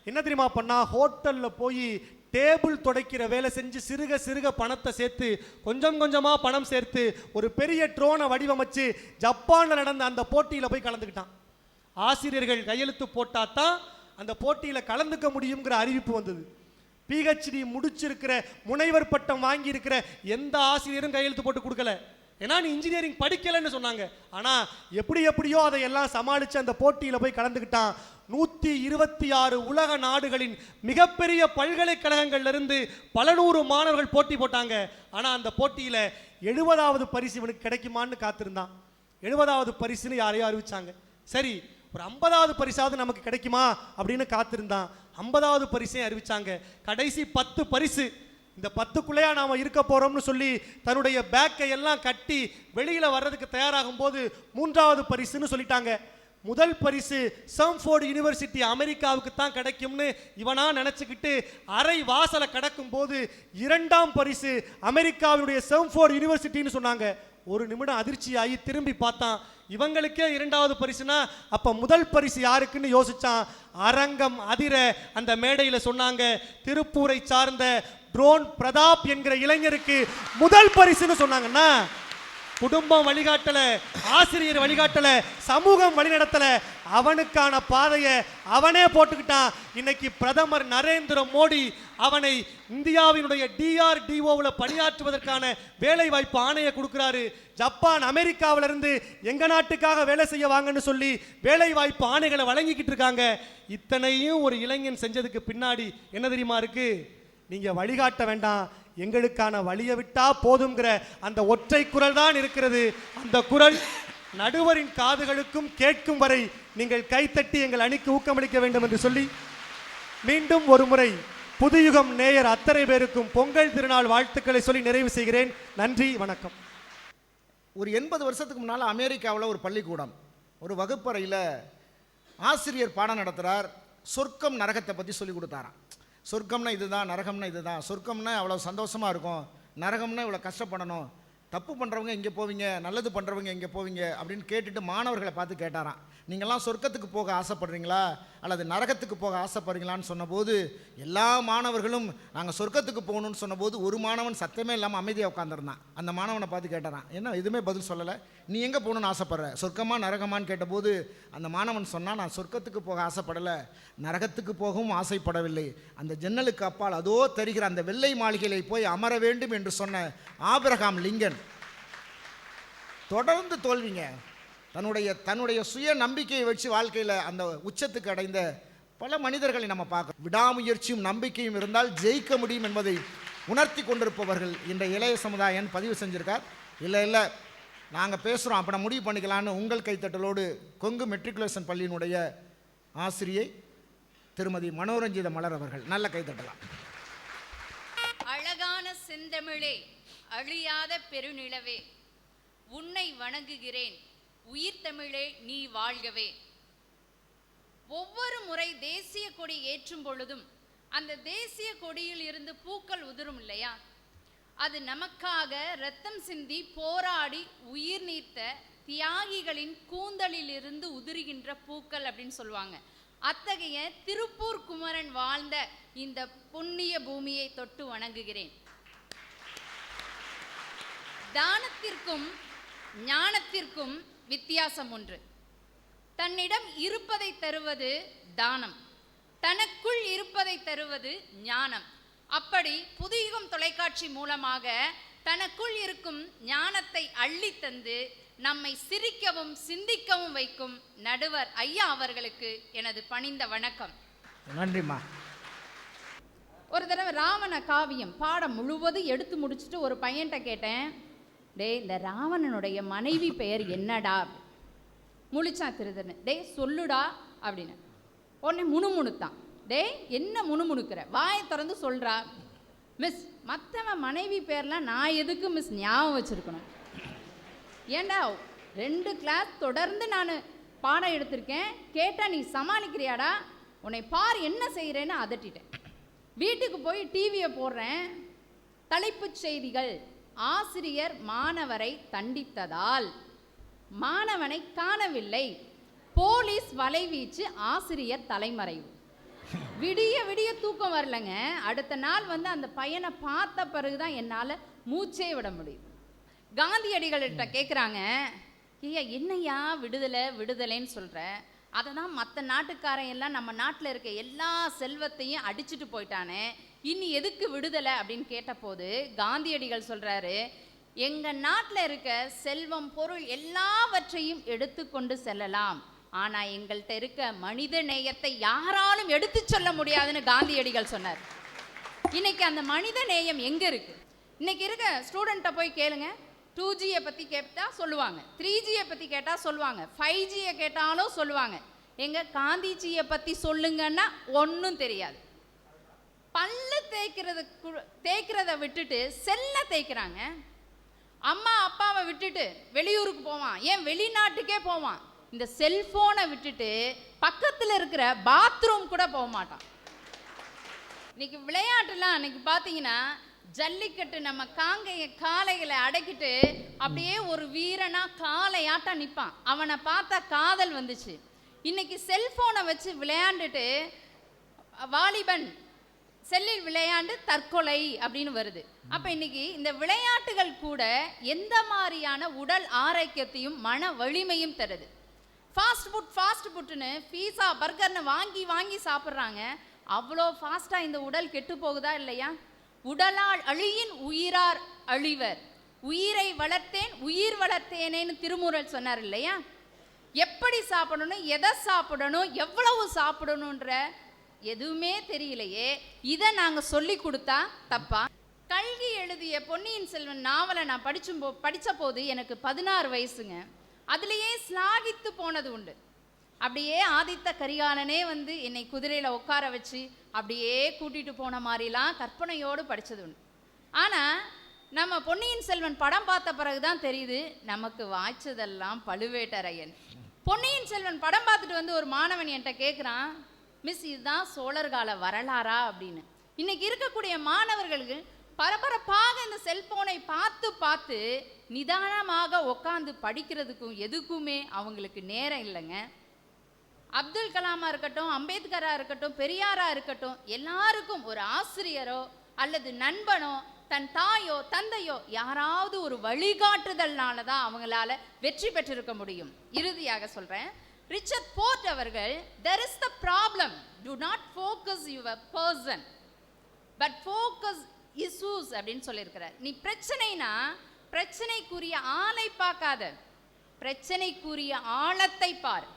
என்ன தெரியுமா பண்ணா? ஹோட்டல்ல போய் டேபிள் துடைக்கிற வேலை செஞ்சு சிறுக சிறுக பணத்தை சேர்த்து கொஞ்சம் கொஞ்சமா பணம் சேர்த்து ஒரு பெரிய ட்ரோனை வடிவமைச்சு ஜப்பான்ல நடந்த அந்த போட்டியில போய் கலந்துக்கிட்டான். ஆசிரியர்கள் கையெழுத்து போட்டாதான் அந்த போட்டியில கலந்துக்க முடியுங்கிற அறிவிப்பு வந்தது. பிஹெச்டி முடிச்சிருக்கிற, முனைவர் பட்டம் வாங்கி இருக்கிற எந்த ஆசிரியரும் கையெழுத்து போட்டு கொடுக்கல. ஏன்னா நீ இன்ஜினியரிங் படிக்கலன்னு சொன்னாங்க. ஆனா எப்படியோ அதையெல்லாம் சமாளிச்சு அந்த போட்டியில போய் கலந்துக்கிட்டான். 126 உலக நாடுகளின் மிகப்பெரிய பல்கலைக்கழகங்கள்ல இருந்து பல நூறு மாணவர்கள் போட்டி போட்டாங்க. ஆனா அந்த போட்டியில 70வது பரிசு இவனுக்கு கிடைக்குமான்னு காத்திருந்தான். 70வது பரிசுன்னு யாரையோ அறிவிச்சாங்க. சரி, ஒரு 50வது பரிசாவது நமக்கு கிடைக்குமா அப்படின்னு காத்திருந்தான். 50வது பரிசையும் அறிவிச்சாங்க. கடைசி 10 பரிசு. இந்த 10க்குள்ளேயா நாம இருக்க போறோம்னு சொல்லி தன்னுடைய பேக்கை எல்லாம் கட்டி வெளியில வர்றதுக்கு தயாராகும் போது 3வது பரிசுன்னு சொல்லிட்டாங்க. முதல் பரிசு சம்ஃபோர்டு யூனிவர்சிட்டி அமெரிக்காவுக்கு தான் கிடைக்கும்னு இவனா நினைச்சுக்கிட்டு அரை வாசலை கடக்கும் போது 2ஆம் பரிசு அமெரிக்காவினுடைய சம்ஃபோர்டு யூனிவர்சிட்டின்னு சொன்னாங்க. ஒரு நிமிடம் அதிர்ச்சியாகி திரும்பி பார்த்தான். இவங்களுக்கே 2வது பரிசுனா அப்ப முதல் பரிசு யாருக்குன்னு யோசிச்சான். அரங்கம் அதிர அந்த மேடையில சொன்னாங்க, திருப்பூரை சார்ந்த ட்ரோன் பிரதாப் என்கிற இளைஞருக்கு முதல் பரிசுன்னு சொன்னாங்கன்னா, குடும்பம் வழிகாட்டல, ஆசிரியர் வழிகாட்டல, சமூகம் வழிநடத்தல, அவனுக்கான பாதையை அவனே போட்டுக்கிட்டான். இன்னைக்கு பிரதமர் நரேந்திர மோடி அவனை இந்தியாவினுடைய DRDOவில் பணியாற்றுவதற்கான வேலை வாய்ப்பு ஆணையை கொடுக்கிறாரு. ஜப்பான் அமெரிக்காவில இருந்து எங்க நாட்டுக்காக வேலை செய்ய வாங்கன்னு சொல்லி வேலை வாய்ப்பு ஆணைகளை வழங்கிக்கிட்டு இருக்காங்க. இத்தனையும் ஒரு இளைஞன் செஞ்சதுக்கு பின்னாடி என்ன தெரியுமா இருக்கு? நீங்க வழிகாட்ட வேண்டாம், எங்களுக்கான வழியை விட்டா போதுங்கிற அந்த ஒற்றை குரல் தான் இருக்கிறது. அந்த குரல் நடுவரின் காதுகளுக்கும் கேட்கும் வரை நீங்கள் கைத்தட்டி எங்கள் அணிக்கு ஊக்கமளிக்க வேண்டும் என்று சொல்லி மீண்டும் ஒரு முறை புதுயுகம் நேயர் அத்தனை பேருக்கும் பொங்கல் திருநாள் வாழ்த்துக்களை சொல்லி நிறைவு செய்கிறேன். நன்றி, வணக்கம். ஒரு 80 வருஷத்துக்கு முன்னால் அமெரிக்காவில் ஒரு பள்ளிக்கூடம், ஒரு வகுப்பறையில் ஆசிரியர் பாடம் நடத்துகிறார். சொர்க்கம் நரகத்தை பற்றி சொல்லி கொடுத்தாராம். சொர்க்கம்னா இதுதான், நரகம்னா இதுதான். சொர்க்கம்னா அவ்வளோ சந்தோஷமாக இருக்கும், நரகம்னா இவ்வளோ கஷ்டப்படணும், தப்பு பண்ணுறவங்க இங்கே போவீங்க, நல்லது பண்ணுறவங்க இங்கே போவீங்க அப்படின்னு கேட்டுட்டு மாணவர்களை பார்த்து கேட்டாராம், நீங்கள்லாம் சொர்க்கத்துக்கு போக ஆசைப்படுறீங்களா அல்லது நரகத்துக்கு போக ஆசைப்படுறீங்களான்னு சொன்னபோது எல்லா மாணவர்களும் நாங்கள் சொர்க்கத்துக்கு போகணும்னு சொன்னபோது ஒரு மாணவன் சத்தமே இல்லாமல் அமைதியாக உட்காந்துருந்தான். அந்த மாணவனை பார்த்து கேட்டாரான், என்ன எதுவுமே பதில் சொல்லலை, நீ எங்கே போகணுன்னு ஆசைப்படுற, சொர்க்கமா நரகமான்னு கேட்டபோது அந்த மாணவன் சொன்னான், நான் சொர்க்கத்துக்கு போக ஆசைப்படலை, நரகத்துக்கு போகவும் ஆசைப்படவில்லை, அந்த ஜன்னலுக்கு அப்பால் அதோ தெரிகிற அந்த வெள்ளை மாளிகையை போய் அமர வேண்டும் என்று சொன்ன ஆபிரகாம் லிங்கன் தொடர்ந்து தோல்விங்க. தன்னுடைய சுய நம்பிக்கையை வச்சு வாழ்க்கையில் அந்த உச்சத்துக்கு அடைந்த பல மனிதர்களை நம்ம பார்க்க, விடாமுயற்சியும் நம்பிக்கையும் இருந்தால் ஜெயிக்க முடியும் என்பதை உணர்த்தி கொண்டிருப்பவர்கள் இந்த இளைய சமுதாயம் பதிவு செஞ்சிருக்கார். இல்லை நாங்கள் பேசுகிறோம் அப்போ முடிவு பண்ணிக்கலான்னு உங்கள் கைத்தட்டலோடு கொங்கு மெட்ரிகுலேஷன் பள்ளியினுடைய ஆசிரியை திருமதி மனோரஞ்சித மலர் அவர்கள் நல்ல கைத்தட்டலாம். அழகான செந்தமிழே, அழியாத பெருநிலவே, உன்னை வணங்குகிறேன், உயிர் தமிழே நீ வாழ்கவே. ஒவ்வொரு முறை தேசிய கொடி ஏற்றும் பொழுதும் அந்த தேசிய கொடியில் இருந்து பூக்கள் உதிரும் இல்லையா, அது நமக்காக இரத்தம் சிந்தி போராடி உயிர் நீத்த தியாகிகளின் கூந்தலில் இருந்து உதிர்கின்ற பூக்கள் அப்படின்னு சொல்லுவாங்க. அத்தகைய திருப்பூர் குமரன் வாழ்ந்த இந்த புண்ணிய பூமியை தொட்டு வணங்குகிறேன். தானத்திற்கும் ஞானத்திற்கும் வித்தியாசம் உண்டு. தன்னிடம் இருப்பதை தருவது தானம், தனக்குள் இருப்பதை தருவது ஞானம். அப்படி புதுயுகம் தொலைக்காட்சி மூலமாக தனக்குள் இருக்கும் ஞானத்தை அள்ளி தந்து நம்மை சிரிக்கவும் சிந்திக்கவும் வைக்கும் நடுவர் ஐயா அவர்களுக்கு எனது பணிந்த வணக்கம். நன்றிம்மா. ஒரு தடவை ராவண காவியம் பாடம் முழுவதும் எடுத்து முடிச்சுட்டு ஒரு பையன்கிட்ட கேட்டேன், டே இந்த ராவணனுடைய மனைவி பெயர் என்னடா? முழிச்சான் திருதன்னு, டே சொல்லுடா அப்படின்னு. உடனே முணுமுணுத்தான். டே என்ன முணுமுணுக்கிற, வாயை திறந்து சொல்றா. மிஸ், மற்றவன் மனைவி பேர்லாம் நான் எதுக்கு மிஸ் ஞாபகம் வச்சிருக்கணும்? ஏண்டா 2 கிளாஸ் தொடர்ந்து நான் பாடம் எடுத்திருக்கேன், கேட்டால் நீ சமாளிக்கிறியாடா? உன்னை பார் என்ன செய்கிறேன்னு அதட்டிட்டேன். வீட்டுக்கு போய் டிவியை போடுறேன், தலைப்புச் செய்திகள், ஆசிரியர் மாணவரை தண்டித்ததால் மாணவனை காணவில்லை, போலீஸ் வலைவீச்சு, ஆசிரியர் தலைமறைவு. விடிய விடிய தூக்கம் வரலங்க. அடுத்த நாள் அந்த பையனை பார்த்த பிறகுதான் என்னால் மூச்சே விட முடியும். காந்தியடிகள்கிட்ட கேட்குறாங்க, ஐயா என்னையா விடுதலை விடுதலைன்னு சொல்கிற, அதை தான் மற்ற நாட்டுக்காரன் எல்லாம் நம்ம நாட்டில் இருக்க எல்லா செல்வத்தையும் அடிச்சுட்டு போயிட்டானே, இனி எதுக்கு விடுதலை அப்படின்னு கேட்டபோது காந்தியடிகள் சொல்கிறாரு, எங்கள் நாட்டில் இருக்க செல்வம் பொருள் எல்லாவற்றையும் எடுத்துக்கொண்டு செல்லலாம், ஆனால் எங்கள்கிட்ட இருக்க மனித நேயத்தை யாராலும் எடுத்து சொல்ல முடியாதுன்னு காந்தியடிகள் சொன்னார். இன்னைக்கு அந்த மனித நேயம் எங்கே இருக்குது? இன்னைக்கு இருக்க ஸ்டூடெண்ட்டை போய் கேளுங்க, 2Gயை பற்றி கேட்டால் சொல்லுவாங்க, 3Gயை பற்றி கேட்டால் சொல்லுவாங்க, 5Gயை கேட்டாலும் சொல்லுவாங்க. எங்க காந்திஜியை பத்தி சொல்லுங்கன்னா ஒன்றும் தெரியாது. பல்லு தேய்க்கிறத விட்டுட்டு செல்ல தேய்க்கிறாங்க. அம்மா அப்பாவை விட்டுட்டு வெளியூருக்கு போவான், ஏன் வெளிநாட்டுக்கே போவான். இந்த செல்போனை விட்டுட்டு பக்கத்தில் இருக்கிற பாத்ரூம் கூட போக மாட்டான். இன்னைக்கு விளையாட்டுலாம் இன்னைக்கு பார்த்தீங்கன்னா ஜல்லிக்கட்டு, நம்ம காங்கைய காளைகளை அடக்கிட்டு அப்படியே ஒரு வீரனா காளையாட்டா நிற்பான். அவனை பார்த்தா காதல் வந்துச்சு. இன்னைக்கு செல்போனை வச்சு விளையாண்டுட்டு வாலிபன் செல்லில் விளையாண்டு தற்கொலை அப்படின்னு வருது. அப்ப இன்னைக்கு இந்த விளையாட்டுகள் கூட எந்த மாதிரியான உடல் ஆரோக்கியத்தையும் மன வலிமையும் தருது. ஃபாஸ்ட் ஃபுட்னு பீஸா பர்கர்னு வாங்கி வாங்கி சாப்பிட்றாங்க. அவ்வளோ ஃபாஸ்டா இந்த உடல் கெட்டு போகுதா இல்லையா? உடலால் அழியின் உயிரார் அழிவர், உயிரை வளர்த்தேன் உயிர் வளர்த்தேனேன்னு திருமுறள் சொன்னார் இல்லையா? எப்படி சாப்பிடணும், எதை சாப்பிடணும், எவ்வளவு சாப்பிடணுன்ற எதுவுமே தெரியலையே. இதை நாங்கள் சொல்லி கொடுத்தா தப்பா? கல்கி எழுதிய பொன்னியின் செல்வன் நாவலை நான் படித்த போது எனக்கு 16 வயசுங்க. அதுலேயே ஸ்லாகித்து போனது உண்டு. அப்படியே ஆதித்த கரிகாலனே வந்து என்னை குதிரையில் உட்கார வச்சு அப்படியே கூட்டிகிட்டு போன மாதிரிலாம் கற்பனையோடு படித்தது உண்டு. ஆனால் நம்ம பொன்னியின் செல்வன் படம் பார்த்த பிறகு தான் தெரியுது நமக்கு வாய்ச்சதெல்லாம் பழுவேட்டரையன். பொன்னியின் செல்வன் படம் பார்த்துட்டு வந்து ஒரு மாணவன் என்கிட்ட கேட்குறான், மிஸ் இதுதான் சோழர் கால வரலாறா அப்படின்னு. இன்னைக்கு இருக்கக்கூடிய மாணவர்களுக்கு பரபரப்பாக இந்த செல்போனை பார்த்து பார்த்து நிதானமாக உட்காந்து படிக்கிறதுக்கும் எதுக்குமே அவங்களுக்கு நேரம் இல்லைங்க. அப்துல் கலாமா இருக்கட்டும், அம்பேத்கரா இருக்கட்டும், பெரியாரா இருக்கட்டும், எல்லாருக்கும் ஒரு ஆசிரியரோ அல்லது நண்பனோ தன் தாயோ தந்தையோ யாராவது ஒரு வழிகாட்டுதல்னால தான் அவங்களால வெற்றி பெற்றிருக்க முடியும். இறுதியாக சொல்றேன், ரிச்சர்ட் போர்ட் அவர்கள் there is the problem, do not focus your person but focus issues அப்படின்னு சொல்லியிருக்கிறார். நீ பிரச்சனைனா பிரச்சனைக்குரிய ஆளை பார்க்காத, பிரச்சனைக்குரிய ஆழத்தை பார்.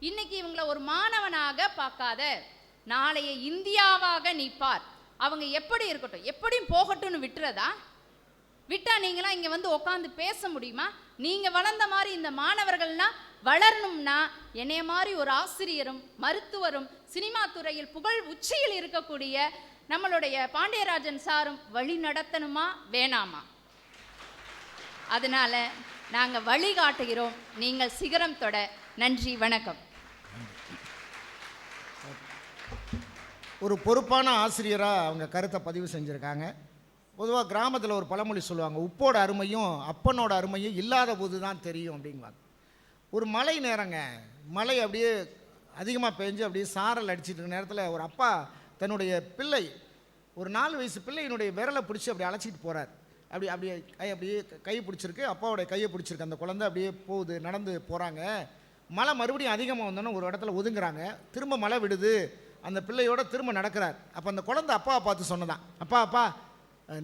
இன்னைக்கு இவங்களை ஒரு மாணவனாக பார்க்காத, நாளைய இந்தியாவாக நீ பார். அவங்க எப்படி இருக்கட்டும் எப்படியும் போகட்டும்னு விட்டுறதா? விட்டா நீங்களாம் இங்கே வந்து உட்காந்து பேச முடியுமா? நீங்கள் வளர்ந்த மாதிரி இந்த மாணவர்கள்லாம் வளரணும்னா என்னைய மாதிரி ஒரு ஆசிரியரும் மருத்துவரும் சினிமா துறையில் புகழ் உச்சியில் இருக்கக்கூடிய நம்மளுடைய பாண்டியராஜன் சாரும் வழி நடத்தணுமா வேணாமா? அதனால நாங்கள் வழிகாட்டுகிறோம், நீங்கள் சிகரம் தொட. நன்றி, வணக்கம். ஒரு பொறுப்பான ஆசிரியராக அவங்க கருத்தை பதிவு செஞ்சுருக்காங்க. பொதுவாக கிராமத்தில் ஒரு பழமொழி சொல்லுவாங்க, உப்போட அருமையும் அப்பனோட அருமையும் இல்லாத போது தான் தெரியும் அப்படிங்குவாங்க. ஒரு மழை நேரங்க, மழை அப்படியே அதிகமாக பெஞ்சு அப்படியே சாரல் அடிச்சிட்டு இருக்க நேரத்தில் ஒரு அப்பா தன்னுடைய பிள்ளை, ஒரு 4 வயசு பிள்ளையினுடைய விரலை பிடிச்சி அப்படி அழைச்சிட்டு போகிறார். அப்படியே கையை பிடிச்சிருக்கு, அப்பாவோடைய கையை பிடிச்சிருக்கு. அந்த குழந்தை அப்படியே போகுது, நடந்து போகிறாங்க. மழை மறுபடியும் அதிகமாக வந்தோன்னே ஒரு இடத்துல ஒதுங்குறாங்க. திரும்ப மழை விடுது, அந்த பிள்ளையோட திரும்ப நடக்கிறார். அப்போ அந்த குழந்தை அப்பாவை பார்த்து சொன்னதான், அப்பா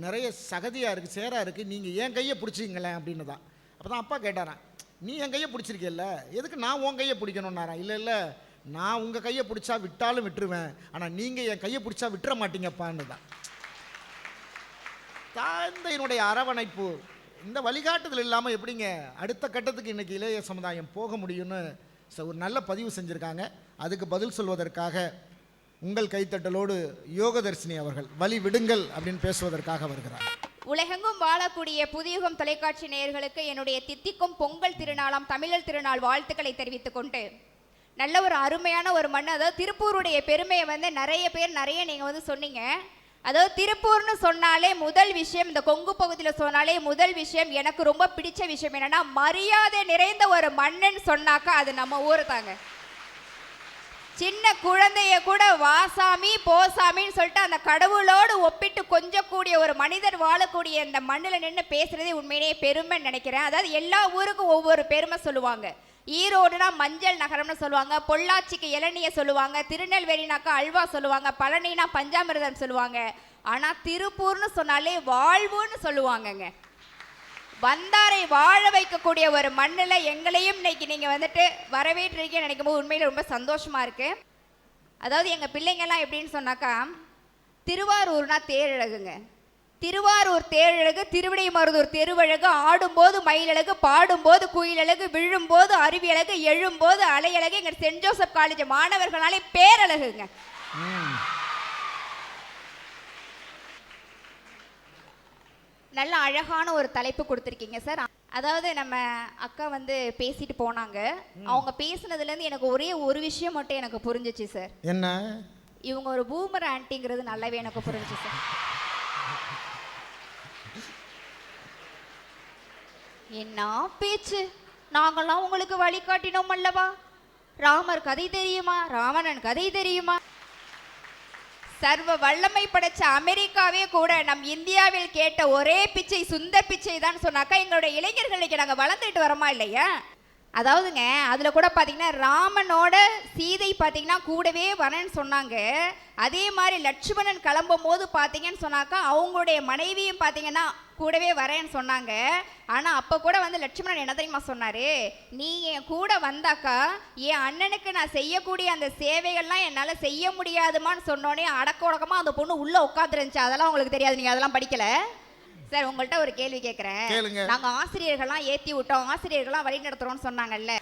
நிறைய சகதியாக இருக்குது, சேராக இருக்குது, நீங்கள் என் கையை பிடிச்சிங்களேன் அப்படின்னு தான். அப்போ தான் அப்பா கேட்டாரான், நீ என் கையை பிடிச்சிருக்கேல்ல, எதுக்கு நான் உன் கையை பிடிக்கணுன்னாரான். இல்லை நான் உங்கள் கையை பிடிச்சா விட்டாலும் விட்டுருவேன், ஆனால் நீங்கள் என் கையை பிடிச்சா விட்டுற மாட்டீங்கப்பான்னு தான். தந்தையினுடைய அரவணைப்பு, இந்த வழிகாட்டுதல் இல்லாமல் எப்படிங்க அடுத்த கட்டத்துக்கு இன்றைக்கி இளைய சமுதாயம் போக முடியும்னு ஒரு நல்ல பதிவு செஞ்சுருக்காங்க. அதுக்கு பதில் சொல்வதற்காக உங்கள் கைத்தட்டலோடு யோகதர்ஷினி அவர்கள் வழி விடுங்கள் அப்படின்னு பேசுவதற்காக வருகிறார். உலகெங்கும் வாழக்கூடிய புதியுகம் தொலைக்காட்சி நேயர்களுக்கு என்னுடைய தித்திக்கும் பொங்கல் திருநாளாம் தமிழர் திருநாள் வாழ்த்துக்களை தெரிவித்துக் கொண்டு, நல்ல ஒரு அருமையான ஒரு மண், அதாவது திருப்பூருடைய பெருமையை வந்து நிறைய நீங்கள் வந்து சொன்னீங்க. அதாவது திருப்பூர்னு சொன்னாலே முதல் விஷயம், இந்த கொங்கு பகுதியில் சொன்னாலே முதல் விஷயம், எனக்கு ரொம்ப பிடிச்ச விஷயம் என்னன்னா மரியாதை நிறைந்த ஒரு மண்ணுன்னு சொன்னாக்கா அது நம்ம ஊர் தாங்க. சின்ன குழந்தைய கூட வாசாமி போசாமின்னு சொல்லிட்டு அந்த கடவுளோடு ஒப்பிட்டு கொஞ்சக்கூடிய ஒரு மனிதர் வாழக்கூடிய இந்த மண்ணில் நின்று பேசுறதே உண்மையிலேயே பெருமைன்னு நினைக்கிறேன். அதாவது எல்லா ஊருக்கும் ஒவ்வொரு பெருமை சொல்லுவாங்க. ஈரோடுனா மஞ்சள் நகரம்னு சொல்லுவாங்க, பொள்ளாச்சிக்கு இளநியை சொல்லுவாங்க, திருநெல்வேலினாக்கா அல்வா சொல்லுவாங்க, பழனினா பஞ்சாமிர்தம் சொல்லுவாங்க. ஆனால் திருப்பூர்னு சொன்னாலே வாழ்வுன்னு சொல்லுவாங்கங்க. வந்தாரை வாழ வைக்கக்கூடிய ஒரு மண்ணில் எங்களையும் இன்னைக்கு நீங்கள் வந்துட்டு வரவேற்றிருக்கீங்கன்னு நினைக்கும் போது உண்மையில் ரொம்ப சந்தோஷமாக இருக்குது. அதாவது எங்கள் பிள்ளைங்கள்லாம் எப்படின்னு சொன்னாக்கா, திருவாரூர்னா தேரழகுங்க, திருவாரூர் தேரழகு, திருவிடைமருதூர் தெருவழகு, ஆடும்போது மயிலழகு, பாடும்போது குயிலழகு, விழும்போது அருவியழகு, எழும்போது அலையழகு. எங்க சென்ட் ஜோசப் காலேஜ் மாணவர்களாலே பேரழகுங்க. நல்ல அழகான ஒரு தலைப்பு கொடுத்துருக்கீங்க சார். அதாவது நம்ம அக்கா வந்து பேசிட்டு போனாங்க. அவங்க பேசுனதுலேருந்து எனக்கு ஒரே ஒரு விஷயம் மட்டும் எனக்கு புரிஞ்சிச்சு சார். என்ன? இவங்க ஒரு பூமர் ஆன்ட்டிங்கிறது நல்லாவே எனக்கு புரிஞ்சிச்சு சார். என்ன பேச்சு! நாங்களாம் உங்களுக்கு வழிகாட்டினோம் அல்லவா? ராமர் கதை தெரியுமா? ராவணன் கதை தெரியுமா? சர்வ வல்லமை படைச்ச அமெரிக்காவே கூட நம் இந்தியாவில் கேட்ட ஒரே பிச்சை சுந்தர் பிச்சை தான் சொன்னாக்கா எங்களுடைய இளைஞர்களுக்கு நாங்கள் வளர்ந்துட்டு வரோமா இல்லையா? அதாவதுங்க அதில் கூட பார்த்தீங்கன்னா ராமனோட சீதை பார்த்தீங்கன்னா கூடவே வரேன்னு சொன்னாங்க. அதே மாதிரி லட்சுமணன் கிளம்பும் போது பார்த்தீங்கன்னு சொன்னாக்கா அவங்களுடைய மனைவியும் பார்த்தீங்கன்னா கூடவே வரேன்னு சொன்னாங்க. ஆனால் அப்போ கூட வந்து லட்சுமணன் என்ன தெரியுமா சொன்னார்? நீ என் கூட வந்தாக்கா என் அண்ணனுக்கு நான் செய்யக்கூடிய அந்த சேவைகள்லாம் என்னால் செய்ய முடியாதுமான்னு சொன்னோடனே அடக்க உடக்கமாக அந்த பொண்ணு உள்ளே உட்காந்துருந்துச்சு. அதெல்லாம் உங்களுக்கு தெரியாது, நீங்கள் அதெல்லாம் படிக்கலை சார். உங்கள்கிட்ட ஒரு கேள்வி கேட்குறேன். நாங்கள் ஆசிரியர்கள்லாம் ஏற்றி விட்டோம், ஆசிரியர்கள்லாம் வழி நடத்துகிறோம்னு சொன்னாங்கல்ல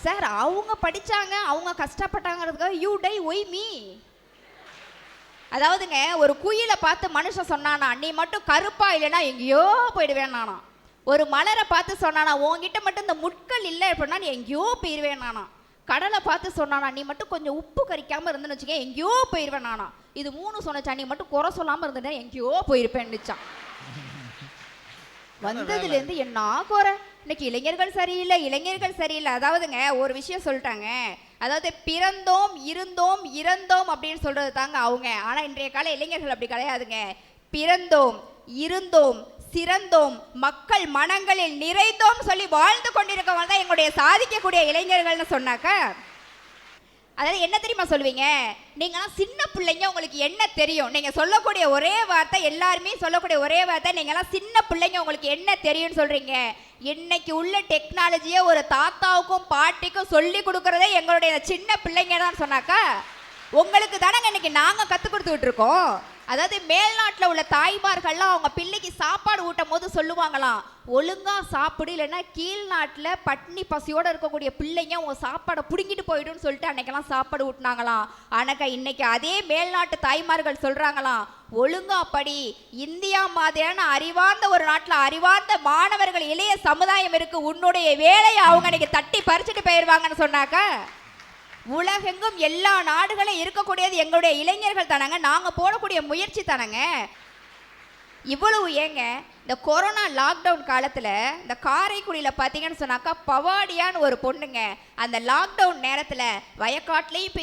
சார். அவங்க படித்தாங்க, அவங்க கஷ்டப்பட்டாங்கிறதுக்காக யூ டை ஒய் மீ. அதாவதுங்க ஒரு குயிலை பார்த்து மனுஷன் சொன்னானா நீ மட்டும் கருப்பா இல்லைன்னா எங்கேயோ போயிடுவேன் நானா. ஒரு மலரை பார்த்து சொன்னானா உங்ககிட்ட மட்டும் இந்த முட்கள் இல்லை அப்படின்னா நீ எங்கேயோ போயிடுவேன் நானா. கடலை பார்த்து சொன்னானா நீ மட்டும் கொஞ்சம் உப்பு கறிக்காமல் இருந்துன்னு வச்சுக்கேன் எங்கேயோ போயிடுவேன் நானா. இது மூணு சொன்னச்சா நீ மட்டும் குறை சொல்லாமல் இருந்தேன் எங்கேயோ போயிருப்பேன்னுச்சான். வந்ததுலேருந்து என்ன குறை? இன்னைக்கு இளைஞர்கள் சரியில்லை, இளைஞர்கள் சரியில்லை. அதாவதுங்க ஒரு விஷயம் சொல்லிட்டாங்க. அதாவது பிறந்தோம், இருந்தோம், இறந்தோம் அப்படின்னு சொல்றது தாங்க அவங்க. ஆனா இன்றைய கால இளைஞர்கள் அப்படி கிடையாதுங்க. பிறந்தோம், இருந்தோம், சிறந்தோம், மக்கள் மனங்களில் நிறைந்தோம் சொல்லி வாழ்ந்து கொண்டிருக்கவங்க தான் எங்களுடைய சாதிக்கக்கூடிய இளைஞர்கள்னு சொன்னாக்க அதாவது என்ன தெரியுமா சொல்லுவீங்க? நீங்களாம் சின்ன பிள்ளைங்க, உங்களுக்கு என்ன தெரியும்? நீங்கள் சொல்லக்கூடிய ஒரே வார்த்தை, எல்லாருமே சொல்லக்கூடிய ஒரே வார்த்தை, நீங்களாம் சின்ன பிள்ளைங்க, உங்களுக்கு என்ன தெரியும்னு சொல்கிறீங்க. இன்னைக்கு உள்ள டெக்னாலஜியை ஒரு தாத்தாவுக்கும் பாட்டிக்கும் சொல்லி கொடுக்குறதே எங்களுடைய சின்ன பிள்ளைங்க தான் சொன்னாக்கா உங்களுக்கு தானங்க இன்னைக்கு நாங்கள் கற்றுக் கொடுத்துக்கிட்டு இருக்கோம். அதாவது மேல்நாட்டில் உள்ள தாய்மார்கள்லாம் அவங்க பிள்ளைக்கு சாப்பாடு ஊட்டும் போது சொல்லுவாங்களாம், ஒழுங்கா சாப்பிடு, இல்லைன்னா கீழ்நாட்டில் பட்னி பசியோடு இருக்கக்கூடிய பிள்ளைங்க உங்க சாப்பாடை பிடுங்கிட்டு போயிடும்னு சொல்லிட்டு அன்னைக்கெல்லாம் சாப்பாடு ஊட்டினாங்களாம். ஆனாக்கா இன்னைக்கு அதே மேல்நாட்டு தாய்மார்கள் சொல்றாங்களாம், ஒழுங்கா படி, இந்தியா மாதிரியான அறிவார்ந்த ஒரு நாட்டில் அறிவார்ந்த மாணவர்கள் இளைய சமுதாயம் இருக்கு, உன்னுடைய வேலையை அவங்க இன்னைக்கு தட்டி பறிச்சுட்டு போயிடுவாங்கன்னு சொன்னாக்கா உலகெங்கும் எல்லா நாடுகளும் இருக்கக்கூடியது எங்களுடைய இளைஞர்கள் தானங்க. நாங்கள் போடக்கூடிய முயற்சி தானங்க. இவ்வளவு ஏங்க இந்த கொரோனா லாக்டவுன் காலத்தில் இந்த காரைக்குடியில் பார்த்தீங்கன்னு சொன்னாக்கா பவாடியான்னு ஒரு பொண்ணுங்க அந்த லாக்டவுன் நேரத்தில் வயக்காட்டிலையும்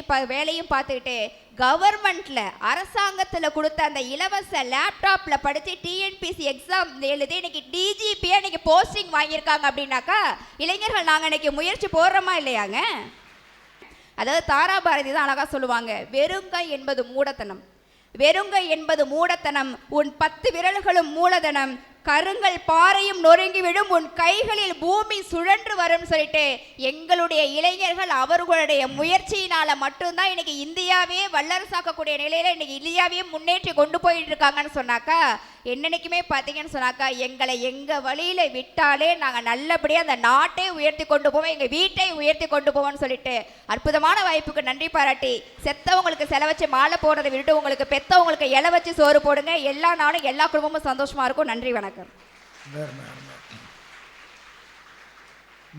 போய் வேலையும் பார்த்துக்கிட்டு கவர்மெண்ட்டில் அரசாங்கத்தில் கொடுத்த அந்த இலவச லேப்டாப்பில் படித்து டிஎன்பிசி எக்ஸாம் எழுதி இன்னைக்கு டிஜிபியாக இன்னைக்கு போஸ்டிங் வாங்கியிருக்காங்க. அப்படின்னாக்கா இளைஞர்கள் நாங்கள் இன்னைக்கு முயற்சி போடுறோமா இல்லையாங்க? அதாவது தாராபாரதி தான் அழகா சொல்லுவாங்க, வெறுங்கை என்பது மூடத்தனம், வெறுங்கை என்பது மூடத்தனம், உன் 10 விரல்களும் மூலதனம், கருங்கல் பாறையும் நொறுங்கி விடும், உன் கைகளில் பூமி சுழன்று வரும் சொல்லிட்டு எங்களுடைய இளைஞர்கள் அவர்களுடைய முயற்சியினால மட்டும்தான் இன்னைக்கு இந்தியாவே வல்லரசாக்கக்கூடிய நிலையில இன்னைக்கு இந்தியாவே முன்னேற்றி கொண்டு போயிட்டு இருக்காங்கன்னு சொன்னாக்கா என்னன்னைக்குமே பார்த்தீங்கன்னு சொன்னாக்கா எங்களை எங்க வழியில விட்டாலே நாங்கள் நல்லபடியாக அந்த நாட்டை உயர்த்தி கொண்டு போவோம், எங்கள் வீட்டை உயர்த்தி கொண்டு போவோம்னு சொல்லிட்டு அற்புதமான வாய்ப்புக்கு நன்றி பாராட்டி, செத்தவங்களுக்கு செல வச்சு மாலை போடுறதை விட்டு உங்களுக்கு பெத்தவங்களுக்கு இலை வச்சு சோறு போடுங்க. எல்லா நாளும் எல்லா குடும்பமும் சந்தோஷமா இருக்கும். நன்றி, வணக்கம்.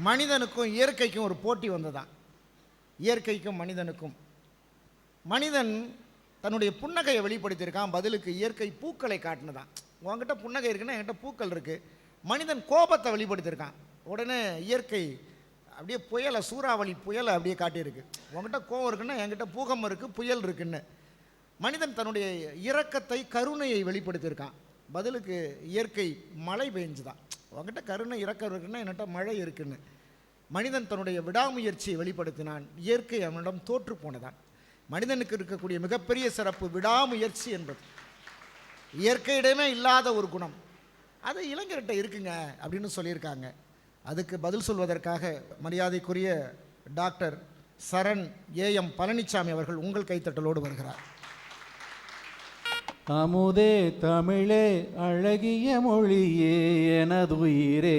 மனிதனுக்கும் இயற்கைக்கும் ஒரு போட்டி வந்ததான். இயற்கைக்கும் மனிதனுக்கும். மனிதன் தன்னுடைய புன்னகையை வெளிப்படுத்தியிருக்கான், பதிலுக்கு இயற்கை பூக்களை காட்டினதான். உங்ககிட்ட புன்னகை இருக்குன்னா என்கிட்ட பூக்கள் இருக்குது. மனிதன் கோபத்தை வெளிப்படுத்தியிருக்கான், உடனே இயற்கை அப்படியே புயலை, சூறாவளி புயலை அப்படியே காட்டியிருக்கு. உங்ககிட்ட கோபம் இருக்குன்னா என்கிட்ட பூகம் இருக்குது, புயல் இருக்குன்னு. மனிதன் தன்னுடைய இரக்கத்தை, கருணையை வெளிப்படுத்தியிருக்கான், பதிலுக்கு இயற்கை மழை பெஞ்சுதான். உங்ககிட்ட கருணை இரக்கம் இருக்குன்னா என்கிட்ட மழை இருக்குன்னு. மனிதன் தன்னுடைய விடாமுயற்சியை வெளிப்படுத்தினான், இயற்கை அவனிடம் தோற்று போனதான். மனிதனுக்கு இருக்கக்கூடிய மிகப்பெரிய சிறப்பு விடாமுயற்சி என்பது. இயற்கையிடமே இல்லாத ஒரு குணம், அது இளைஞர்கிட்ட இருக்குங்க அப்படின்னு சொல்லியிருக்காங்க. அதுக்கு பதில் சொல்வதற்காக மரியாதைக்குரிய டாக்டர் சரண் ஏஎம் பழனிசாமி அவர்கள் உங்கள் கைத்தட்டலோடு வருகிறார். அமுதே தமிழே அழகிய மொழியே எனதுயிரே.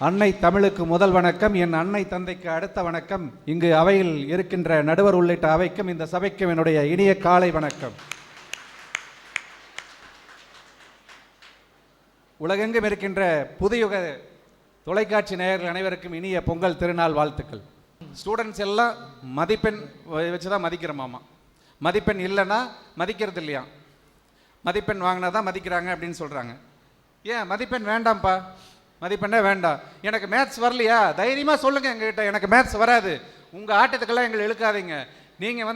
அன்னை தமிழுக்கு முதல் வணக்கம். என் அன்னை தந்தைக்கு அடுத்த வணக்கம். இங்கு அவையில் இருக்கின்ற நடுவர் உள்ளிட்ட அவைக்கும் இந்த சபைக்கும் என்னுடைய இனிய காலை வணக்கம். உலகெங்கும் இருக்கின்ற புதுயுக தொலைக்காட்சி நேயர்கள் அனைவருக்கும் இனிய பொங்கல் திருநாள் வாழ்த்துக்கள். ஸ்டூடெண்ட்ஸ் எல்லாம் மதிப்பெண் வச்சு தான் மதிக்கிறோமாமா. மதிப்பெண் இல்லைன்னா மதிக்கிறது இல்லையா. மதிப்பெண் வாங்கினா தான் மதிக்கிறாங்க அப்படின்னு சொல்கிறாங்க. ஏன் மதிப்பெண் வேண்டாம்ப்பா, மதிப்பெண்ணே வேண்டாம். எனக்கு மேத்ஸ் வரலையா, தைரியமாக சொல்லுங்கள் எங்ககிட்ட, எனக்கு மேத்ஸ் வராது. உங்கள் ஆட்டத்துக்கெல்லாம் எங்களை இழுக்காதீங்க, நீங்கள்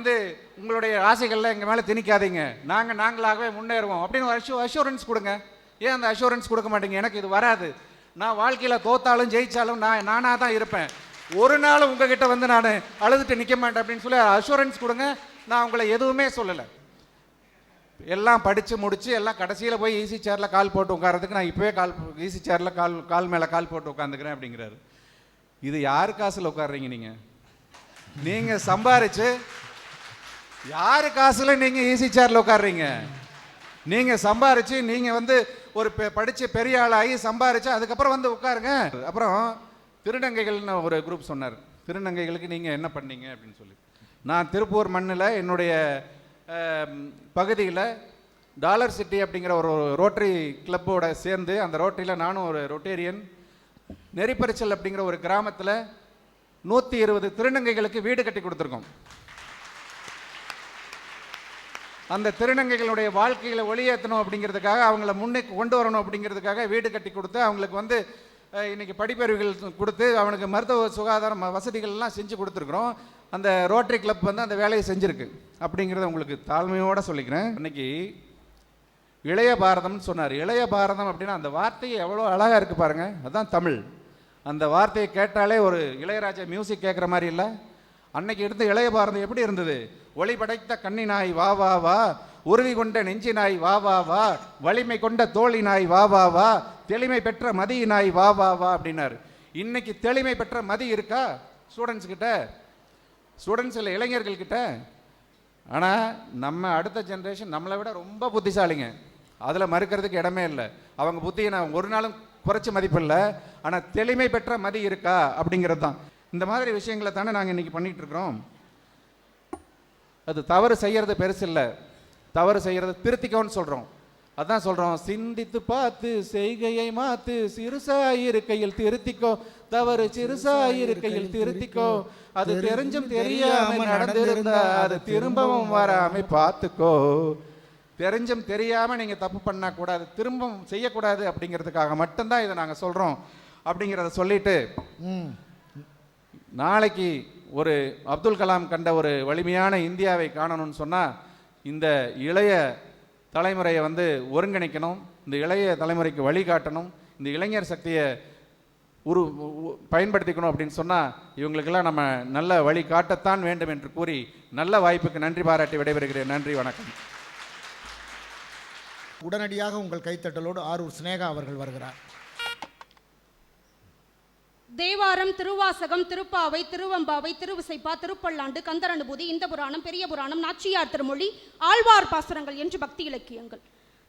உங்களுடைய ஆசைகள்லாம் எங்கள் மேலே திணிக்காதீங்க, நாங்களாகவே முன்னேறுவோம் அப்படின்னு ஒரு அஷூரன்ஸ் கொடுங்க. ஏன் அந்த அஷூரன்ஸ் கொடுக்க மாட்டீங்க? எனக்கு இது வராது, நான் வாழ்க்கையில் தோத்தாலும் ஜெயித்தாலும் நானாக தான் இருப்பேன், ஒரு நாள் உங்ககிட்ட நான் அழுதுட்டு நிற்க மாட்டேன் அப்படின்னு சொல்லி அஷூரன்ஸ் கொடுங்க. நான் உங்களை எதுவுமே சொல்லலை. எல்லாம் படித்து முடித்து எல்லாம் கடைசியில் போய் ஈஸி சேரில் கால் போட்டு உட்காரதுக்கு நான் இப்போவே ஈஸி சேரில் கால் மேலே கால் போட்டு உட்காந்துக்கிறேன் அப்படிங்கிறாரு. இது யார் காசில் உட்காடுறீங்க? நீங்கள் சம்பாரிச்சு யார் காசில் நீங்கள் ஈஸி சேரில் உட்காடுறீங்க? நீங்கள் சம்பாரிச்சு நீங்கள் ஒரு படித்து பெரிய ஆளாகி சம்பாரிச்சு அதுக்கப்புறம் உட்காருங்க. அப்புறம் திருநங்கைகள்னு ஒரு குரூப் சொன்னார். திருநங்கைகளுக்கு நீங்கள் என்ன பண்ணீங்க அப்படின்னு சொல்லி. நான் திருப்பூர் மண்ணில் என்னுடைய பகுதியில் டாலர் சிட்டி அப்படிங்கிற ஒரு ரோட்டரி கிளப்போட சேர்ந்து, அந்த ரோட்டரியில் நானும் ஒரு ரொட்டேரியன், நெறிப்பரிச்சல் அப்படிங்கிற ஒரு கிராமத்தில் 120 திருநங்கைகளுக்கு வீடு கட்டி கொடுத்துருக்கோம். அந்த திருநங்கைகளுடைய வாழ்க்கைகளை ஒளியேற்றணும் அப்படிங்கிறதுக்காக, அவங்கள முன்னுக்கு கொண்டு வரணும் அப்படிங்கிறதுக்காக வீடு கட்டி கொடுத்து, அவங்களுக்கு இன்றைக்கி படிப்பறிவுகள் கொடுத்து, அவனுக்கு மருத்துவ சுகாதார வசதிகள்லாம் செஞ்சு கொடுத்துருக்குறோம். அந்த ரோட்டரி கிளப் அந்த வேலையை செஞ்சுருக்கு அப்படிங்கிறத உங்களுக்கு தாழ்மையோடு சொல்லிக்கிறேன். இன்னைக்கு இளைய பாரதம்னு சொன்னார். இளைய பாரதம் அப்படின்னா அந்த வார்த்தையை எவ்வளோ அழகாக இருக்குது பாருங்கள். அதுதான் தமிழ். அந்த வார்த்தையை கேட்டாலே ஒரு இளையராஜா மியூசிக் கேட்குற மாதிரி இல்லை? அன்னைக்கு இருந்த இளைய பாரதம் எப்படி இருந்தது? ஒளி படைத்த கண்ணினாய் வா வா வா, உறுதி கொண்ட நெஞ்சினாய் வா வா வா, வலிமை கொண்ட தோழினாய் வா வா வா, தெளிமை பெற்ற மதியினாய் வா வா வா அப்படின்னாரு. இன்னைக்கு தெளிமை பெற்ற மதி இருக்கா ஸ்டூடெண்ட்ஸ் கிட்ட? ஸ்டூடெண்ட்ஸ் இல்லை, இளைஞர்கள்கிட்ட. ஆனால் நம்ம அடுத்த ஜென்ரேஷன் நம்மளை விட ரொம்ப புத்திசாலிங்க, அதில் மறுக்கிறதுக்கு இடமே இல்லை. அவங்க புத்தியை நான் ஒரு நாளும் குறைச்சி மதிப்பில்லை. ஆனால் தெளிமை பெற்ற மதி இருக்கா அப்படிங்கிறது தான். இந்த மாதிரி விஷயங்களை தானே நாங்கள் இன்றைக்கி பண்ணிகிட்டு இருக்கிறோம். அது தவறு செய்கிறது பெருசு இல்லை, தவறு செய்கிறது திருத்திக்கோன்னு சொல்கிறோம். அதான் சொல்கிறோம், சிந்தித்து பார்த்து செய்கையை மாத்து, சிறுசாயிருக்கையில் திருத்திக்கோ, தவறு சிறுசாயிருக்கையில் திருத்திக்கோ, அது தெரிஞ்சும் தெரியாம நடந்திருந்தா அது திரும்பவும் வராம பார்த்துக்கோ. தெரிஞ்சும் தெரியாமல் நீங்கள் தப்பு பண்ணால் கூடாது, திரும்பவும் செய்யக்கூடாது அப்படிங்கிறதுக்காக மட்டும்தான் இதை நாங்கள் சொல்கிறோம் அப்படிங்கிறத சொல்லிட்டு, நாளைக்கு ஒரு அப்துல் கலாம் கண்ட ஒரு வலிமையான இந்தியாவை காணணும்னு சொன்னால் இந்த இளைய தலைமுறையை ஒருங்கிணைக்கணும், இந்த இளைய தலைமுறைக்கு வழிகாட்டணும், இந்த இளைஞர் சக்தியை பயன்படுத்திக்கணும் அப்படின்னு சொன்னால் இவங்களுக்கெல்லாம் நம்ம நல்ல வழி காட்டத்தான் வேண்டும் என்று கூறி நல்ல வாய்ப்புக்கு நன்றி பாராட்டி விடைபெறுகிறேன். நன்றி, வணக்கம். உடனடியாக உங்கள் கைத்தட்டலோடு ஆரூர் சினேகா அவர்கள் வருகிறார். தேவாரம், திருவாசகம், திருப்பாவை, திருவம்பாவை, திருவிசைப்பா, திருப்பல்லாண்டு, கந்தர் அனுபூதி, இந்த புராணம், பெரிய புராணம், நாச்சியார் திருமொழி, ஆழ்வார் பாசுரங்கள் என்று பக்தி இலக்கியங்கள்,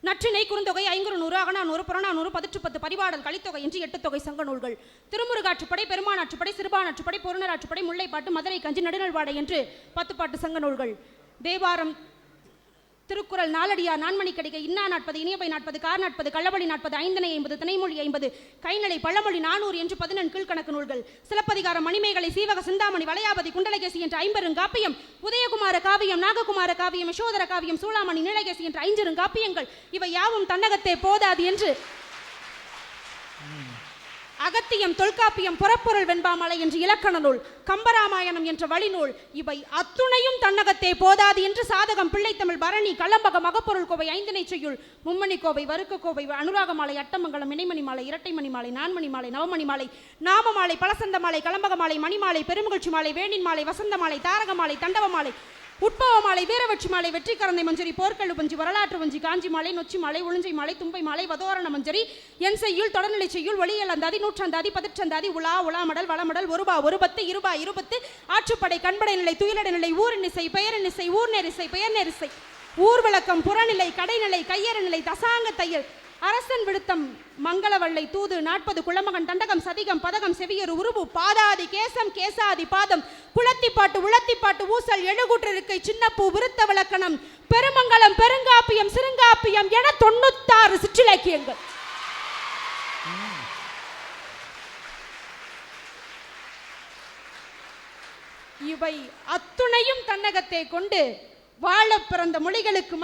நற்றிணை, குறுந்தொகை, ஐங்குறுநூறு, அகநானூறு, புறநானூறு, 10 பரிபாடல், கலித்தொகை என்று 8 தொகை சங்க நூல்கள், திருமுருகாற்றுப்படை, பெருமானாற்றுப்படை, சிறுபானாற்றுப்படை, பொருணராற்றுப்படை, முல்லைப்பாட்டு, மதுரை கஞ்சி, நடுநல்வாடை என்று 10 பாட்டு சங்க நூல்கள், தேவாரம், திருக்குறள், நாலடியார், நான்மணிக்கடிகை, இன்னா 40, இனியவை 40, கார் 40, கள்ளவழி 40, ஐந்தனை 50, திணைமொழி 50, கைநிலை, பழமொழி 400 என்று 14 கீழ்கணக்கு நூல்கள், சிலப்பதிகாரம், மணிமேகலை, சீவக சிந்தாமணி, வளையாபதி, குண்டலகேசி என்ற 50 காப்பியம், உதயகுமார காவியம், நாககுமார காவியம், யசோதர காவியம், சூளாமணி, நீலகேசி என்ற 5 காப்பியங்கள், இவை யாவும் தன்னகத்தே போதாது என்று அகத்தியம், தொல்காப்பியம், புறப்பொருள் வெண்பாமலை என்று இலக்கண நூல், கம்பராமாயணம் என்ற வழிநூல், இவை அத்துணையும் தன்னகத்தே போதாது என்று சாதகம், பிள்ளைத்தமிழ், பரணி, கள்ளம்பகம், அகப்பொருள் கோவை, ஐந்திணை செய்யுள், மும்மணி கோவை, வறுக்க கோவை, அனுராக மாலை, அட்டமங்கலம், இணைமணி மாலை, இரட்டை மணி மாலை, நான்மணி மாலை, நவமணி மாலை, நாம மாலை, பலசந்த மாலை, கலம்பக மாலை, மணிமாலை, பெருமகிழ்ச்சி மாலை, வேணின் மாலை, வசந்த மாலை, தாரக மாலை, தண்டவ மாலை, உட்பவ மாலை, வீரவட்சி மாலை, வெற்றி கரந்தை மஞ்சரி, போர்க்கழு பஞ்சி, வரலாற்று வஞ்சி, காஞ்சி மாலை, நொச்சி மாலை, உளுஞ்சை மாலை, தும்பை மாலை, வதோரண மஞ்சரி, என் செய்யுள், தொடர்நிலை செய்யுள், ஒளியல் அந்தாதி, நூற்றந்தாதி, பதிற்றந்தாதி, உலா உலாமடல், வளமடல், ஒருபா ஒருபத்து, இருபா இருபத்து, ஆற்றுப்படை, கண்படை நிலை, துயிலடை நிலை, ஊரினிசை, பெயரினிசை, ஊர்நெரிசை, பெயர்நெரிசை, ஊர்விளக்கம், புறநிலை, கடைநிலை, கையறு நிலை, தசாங்க தையல், அரசன் விடுத்தம், மங்களவள்ளை, தூது, 40 குளமகன், தண்டகம், சதிகம், பதகம், செவியரு, உருபு, பாதாதி, கேசம், கேசாதி, பாதம், குளத்திப்பாட்டு, உளத்திப்பாட்டு, ஊசல், எழுகுற்றிருக்கை, சின்னப்பூ, விருத்த விளக்கணம், பெருமங்கலம், பெருங்காப்பியம், சிறுங்காப்பியம் என 96 சிற்றிலக்கியங்கள். இவை அத்துணையும் தன்னகத்தை கொண்டு வாழ பிறந்த மொழிகளுக்கு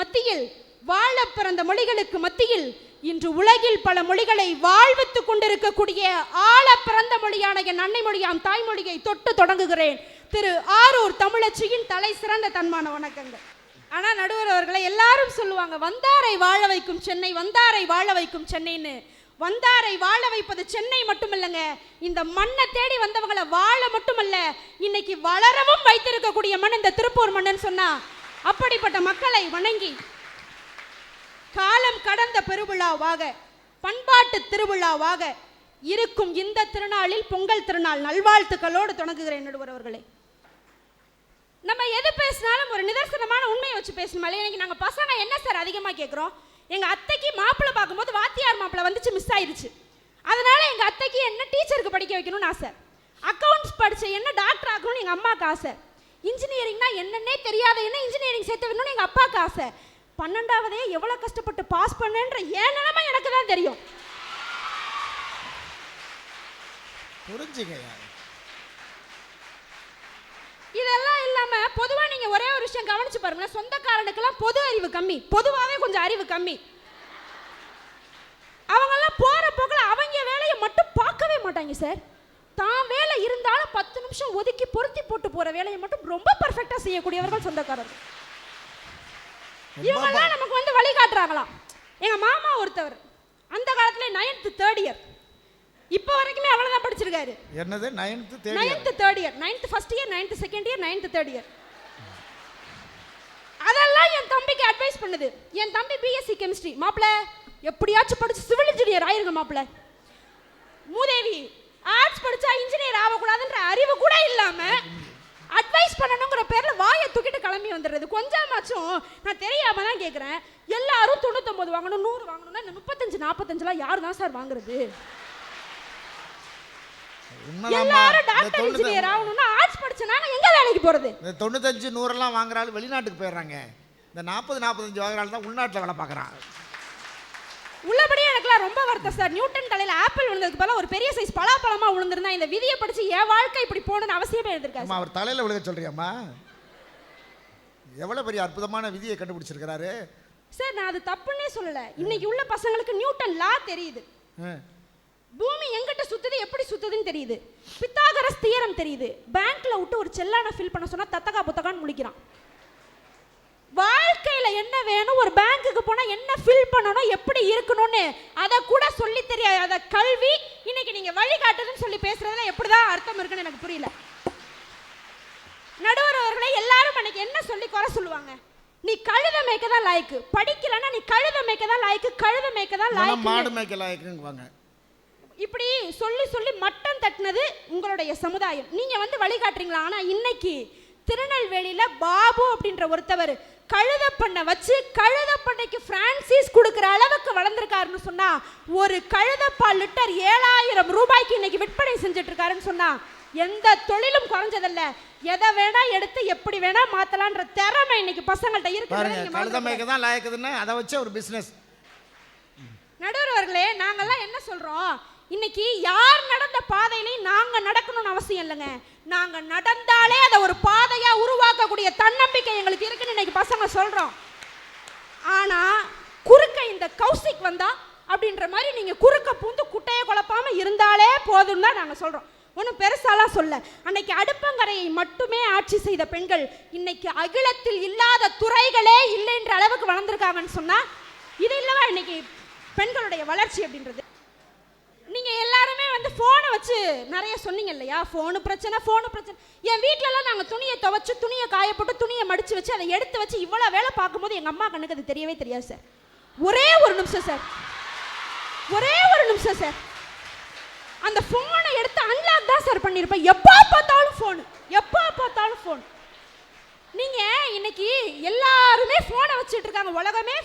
மத்தியில் இன்று உலகில் பல மொழிகளை வாழ்வித்துக் கொண்டிருக்கக்கூடிய ஆழ பிறந்த மொழியான என் அன்னை மொழியாம் தாய்மொழியை தொட்டு தொடங்குகிறேன். திரு ஆரூர் தமிழச்சியின் தலை சிறந்த தன்மான வணக்கங்கள். ஆனா நடுவர் அவர்களை எல்லாரும் சொல்லுவாங்க, வந்தாரை வாழ வைக்கும் சென்னை, வந்தாரை வாழ வைக்கும் சென்னைன்னு. வந்தாரை வாழ வைப்பது சென்னை மட்டுமல்லங்க, இந்த மண்ணை தேடி வந்தவங்களை வாழ மட்டுமல்ல, இன்னைக்கு வளரவும் வைத்திருக்கக்கூடிய மண் இந்த திருப்பூர் மண்ணுன்னு சொன்னா, அப்படிப்பட்ட மக்களை வணங்கி காலம் கடந்த பெருவிழாவாக, பண்பாட்டு திருவிழாவாக இருக்கும் இந்த திருநாளில் பொங்கல் திருநாள் நல்வாழ்த்துக்களோடு தொடங்குகிறேன். நடுவர் அவர்களே, நம்ம எது பேசினாலும் ஒரு நிதர்சனமான உண்மையை வச்சு பேசணுமா? இன்னைக்கு நாங்கள் பசங்க என்ன சார் அதிகமாக கேட்குறோம், எங்கள் அத்தைக்கு மாப்பிள்ளை பார்க்கும்போது வாத்தியார் மாப்பிள்ளை வந்துச்சு, மிஸ் ஆயிடுச்சு. அதனால எங்கள் அத்தைக்கு என்ன டீச்சருக்கு படிக்க வைக்கணும்னு ஆசை, அக்கௌண்ட்ஸ் படிச்ச என்ன டாக்டர் ஆகணும்னு எங்கள் அம்மாவுக்கு ஆசை, இன்ஜினியரிங்னா என்னன்னே தெரியாத என்ன இன்ஜினியரிங் சேர்த்து வைக்கணும்னு எங்கள் அப்பாவுக்கு ஆசை. 12வதே எவ்வளோ கஷ்டப்பட்டு பாஸ் பண்ணேன்ற ஏன் நிலைமை எனக்கு தான் தெரியும். புரிஞ்சுங்க. இதெல்லாம் இல்லாம பொதுவா நீங்க ஒரே ஒரு விஷயம் கவனிச்சு பாருங்க, சொந்தக்காரனுக்கெல்லாம் பொது அறிவு கம்மி, பொதுவாவே கொஞ்சம் அறிவு கம்மி. அவங்க எல்லாம் போற போக்குல அவங்க வேலையை மட்டும் பார்க்கவே மாட்டாங்க சார். தான் வேலை இருந்தாலும் 10 நிமிஷம் ஒதுக்கி பொருத்தி போட்டு போற வேலையை மட்டும் ரொம்ப பர்ஃபெக்டா செய்யக்கூடியவர்கள் சொந்தக்காரர்கள். இவங்கெல்லாம் நமக்கு வந்து வழிகாட்டுறாங்களாம். எங்க மாமா ஒருத்தவர் அந்த காலத்துல 9th 3rd இயர், இப்போ வரைக்குமே அவ்வளவுதான் படிச்சிருக்காரு. என்னது 9th 3rd year, 9th 1st year, 9th 2nd year, 9th 3rd year. அதெல்லாம் என் தம்பிக்கு அட்வைஸ் பண்ணுது. என் தம்பி பிஎஸ்சி கெமிஸ்ட்ரி, மாப்பிள்ள எப்படியாச்சும் படிச்சு சிவில் இன்ஜினியர் ஆயிருங்க மாப்பிள்ள. மூதேவி ஆர்ட்ஸ் படிச்சா இன்ஜினியர் ஆகக்கூடாதுன்ற அறிவு கூட இல்லாம அட்வைஸ் பண்ணணுங்கிற பேர்ல வாயை தூக்கிட்டு கிளம்பி வந்துடுறது. கொஞ்சமாச்சும் நான் தெரியாம தான் கேட்குறேன், எல்லாரும் 99 வாங்கணும் 100 வாங்கணும்னா இந்த 35 45 யாரு தான் சார் வாங்குறது? எல்லாரும் டாக்டர் இன்ஜினியர் ஆகணும்னா ஆர்ட்ஸ் படிச்சனா எங்க வேலைக்கு போறது? இந்த 95 100 வாங்குறாள் வெளிநாட்டுக்கு போயிடுறாங்க. இந்த 40 45 வாங்குறாள் தான் உள்நாட்டில் வேலை பார்க்குறான். உள்ளபடியே எனக்குலாம் ரொம்ப வருத்தம் சார். நியூட்டன் தலையில் ஆப்பிள் விழுந்ததுக்கு பதிலாக ஒரு பெரிய சைஸ் பலாப்பழமா விழுந்திருந்தா இந்த விதியை படிச்சு என் வாழ்க்கை இப்படி போகணும்னு அவசியமே இருந்திருக்காரு. அவர் தலையில் விழுக சொல்றியாம்மா? எவ்வளோ பெரிய அற்புதமான விதியை கண்டுபிடிச்சிருக்கிறாரு சார். நான் அது தப்புன்னே சொல்லலை. இன்னைக்கு உள்ள பசங்களுக்கு நியூட்டன் லா தெரியுது, பூமி எங்கிட்ட சுத்துது எப்படி சுத்துதுன்னு தெரியுது, பித்தாகரஸ் தியரம் தெரியுது. பேங்க்ல விட்டு ஒரு செல்லான ஃபில் பண்ண சொன்னா தத்தகா புத்தகான்னு முழிக்கிறான். வாழ்க்கையில என்ன வேணும், ஒரு பேங்க்குக்கு போனா என்ன ஃபில் பண்ணணும், எப்படி இருக்கணும்னு அதை கூட சொல்லி தெரியாத கல்வி இன்னைக்கு நீங்க வழிகாட்டுதுன்னு சொல்லி பேசுறதுல எப்படிதான் அர்த்தம் இருக்குன்னு எனக்கு புரியல. நடுவர் அவர்களை எல்லாரும் அன்னைக்கு என்ன சொல்லி குறை சொல்லுவாங்க, நீ கழுத மேய்க்க தான் லாய்க்கு, படிக்கலன்னா நீ கழுத மேய்க்க தான் லாய்க்கு, கழுத மேய்க்க தான் லாய்க்கு, மாடு மேய்க்க லாய்க்குங்குவாங்க. இப்படி சொல்லி சொல்லி மட்டம் தட்டினது உங்களுடைய சமுதாயம். நீங்க வந்து வழிகாட்டுறீங்களா? ஆனா இன்னைக்கு திருநெல்வேலியில பாபு அப்படின்ற ஒருத்தவர் கழுத பண்ணை வச்சு கழுத பண்ணைக்கு பிரான்சிஸ் கொடுக்குற அளவுக்கு வளர்ந்துருக்காருன்னு சொன்னா, ஒரு கழுத பால் லிட்டர் 7000 ரூபாய்க்கு இன்னைக்கு விற்பனை செஞ்சுட்டு இருக்காருன்னு சொன்னா எந்த தொழிலும் குறைஞ்சதில்ல. எதை வேணா எடுத்து எப்படி வேணா மாத்தலான்ற திறமை இன்னைக்கு பசங்கள்ட்ட இருக்கு. கழுத மேய்க்க தான் லாய்க்குதுன்னா அதை வச்சு ஒரு பிசினஸ். நடுவர்களே, நாங்கெல்லாம் என்ன சொல்றோம், இன்னைக்கு யார் நடந்த பாதையிலையும் நாங்க நடக்கணும்னு அவசியம் இல்லைங்க. நாங்க நடந்தாலே அதை ஒரு பாதையா உருவாக்கக்கூடிய தன்னம்பிக்கை எங்களுக்கு இருக்குன்னு இன்னைக்கு பசங்க சொல்றோம். ஆனா குறுக்க இந்த கௌசிக் வந்தா அப்படின்ற மாதிரி நீங்க குறுக்க பூந்து குட்டையை குழப்பாம இருந்தாலே போதும் தான் நாங்க சொல்றோம். ஒன்றும் பெருசாலாம் சொல்ல. அன்னைக்கு அடுப்பங்கரையை மட்டுமே ஆட்சி செய்த பெண்கள் இன்னைக்கு அகிலத்தில் இல்லாத துறைகளே இல்லைன்ற அளவுக்கு வளர்ந்துருக்காங்கன்னு சொன்னா இது இல்லவா இன்னைக்கு பெண்களுடைய வளர்ச்சி அப்படின்றது? நீங்க எல்லாருமே வந்து வந்து ஃபோனை வச்சு நிறைய சொன்னீங்க இல்லையா, ஃபோனு பிரச்சனை. என் வீட்டிலலாம் நாங்கள் துணியை துவைச்சு துணியை காயப்போட்டு துணியை மடித்து வச்சு அதை எடுத்து வச்சு இவ்வளோ வேலை பார்க்கும்போது எங்கள் அம்மா கண்ணுக்கு அது தெரியவே தெரியாது சார். ஒரே ஒரு நிமிஷம் சார், அந்த ஃபோனை எடுத்து அன்லாக் தான் சார் பண்ணியிருப்பேன். எப்போ பார்த்தாலும் ஃபோன். நீங்கள் இன்னைக்கு எல்லாருமே ஃபோனை வச்சுட்டு இருக்காங்க. உலகமே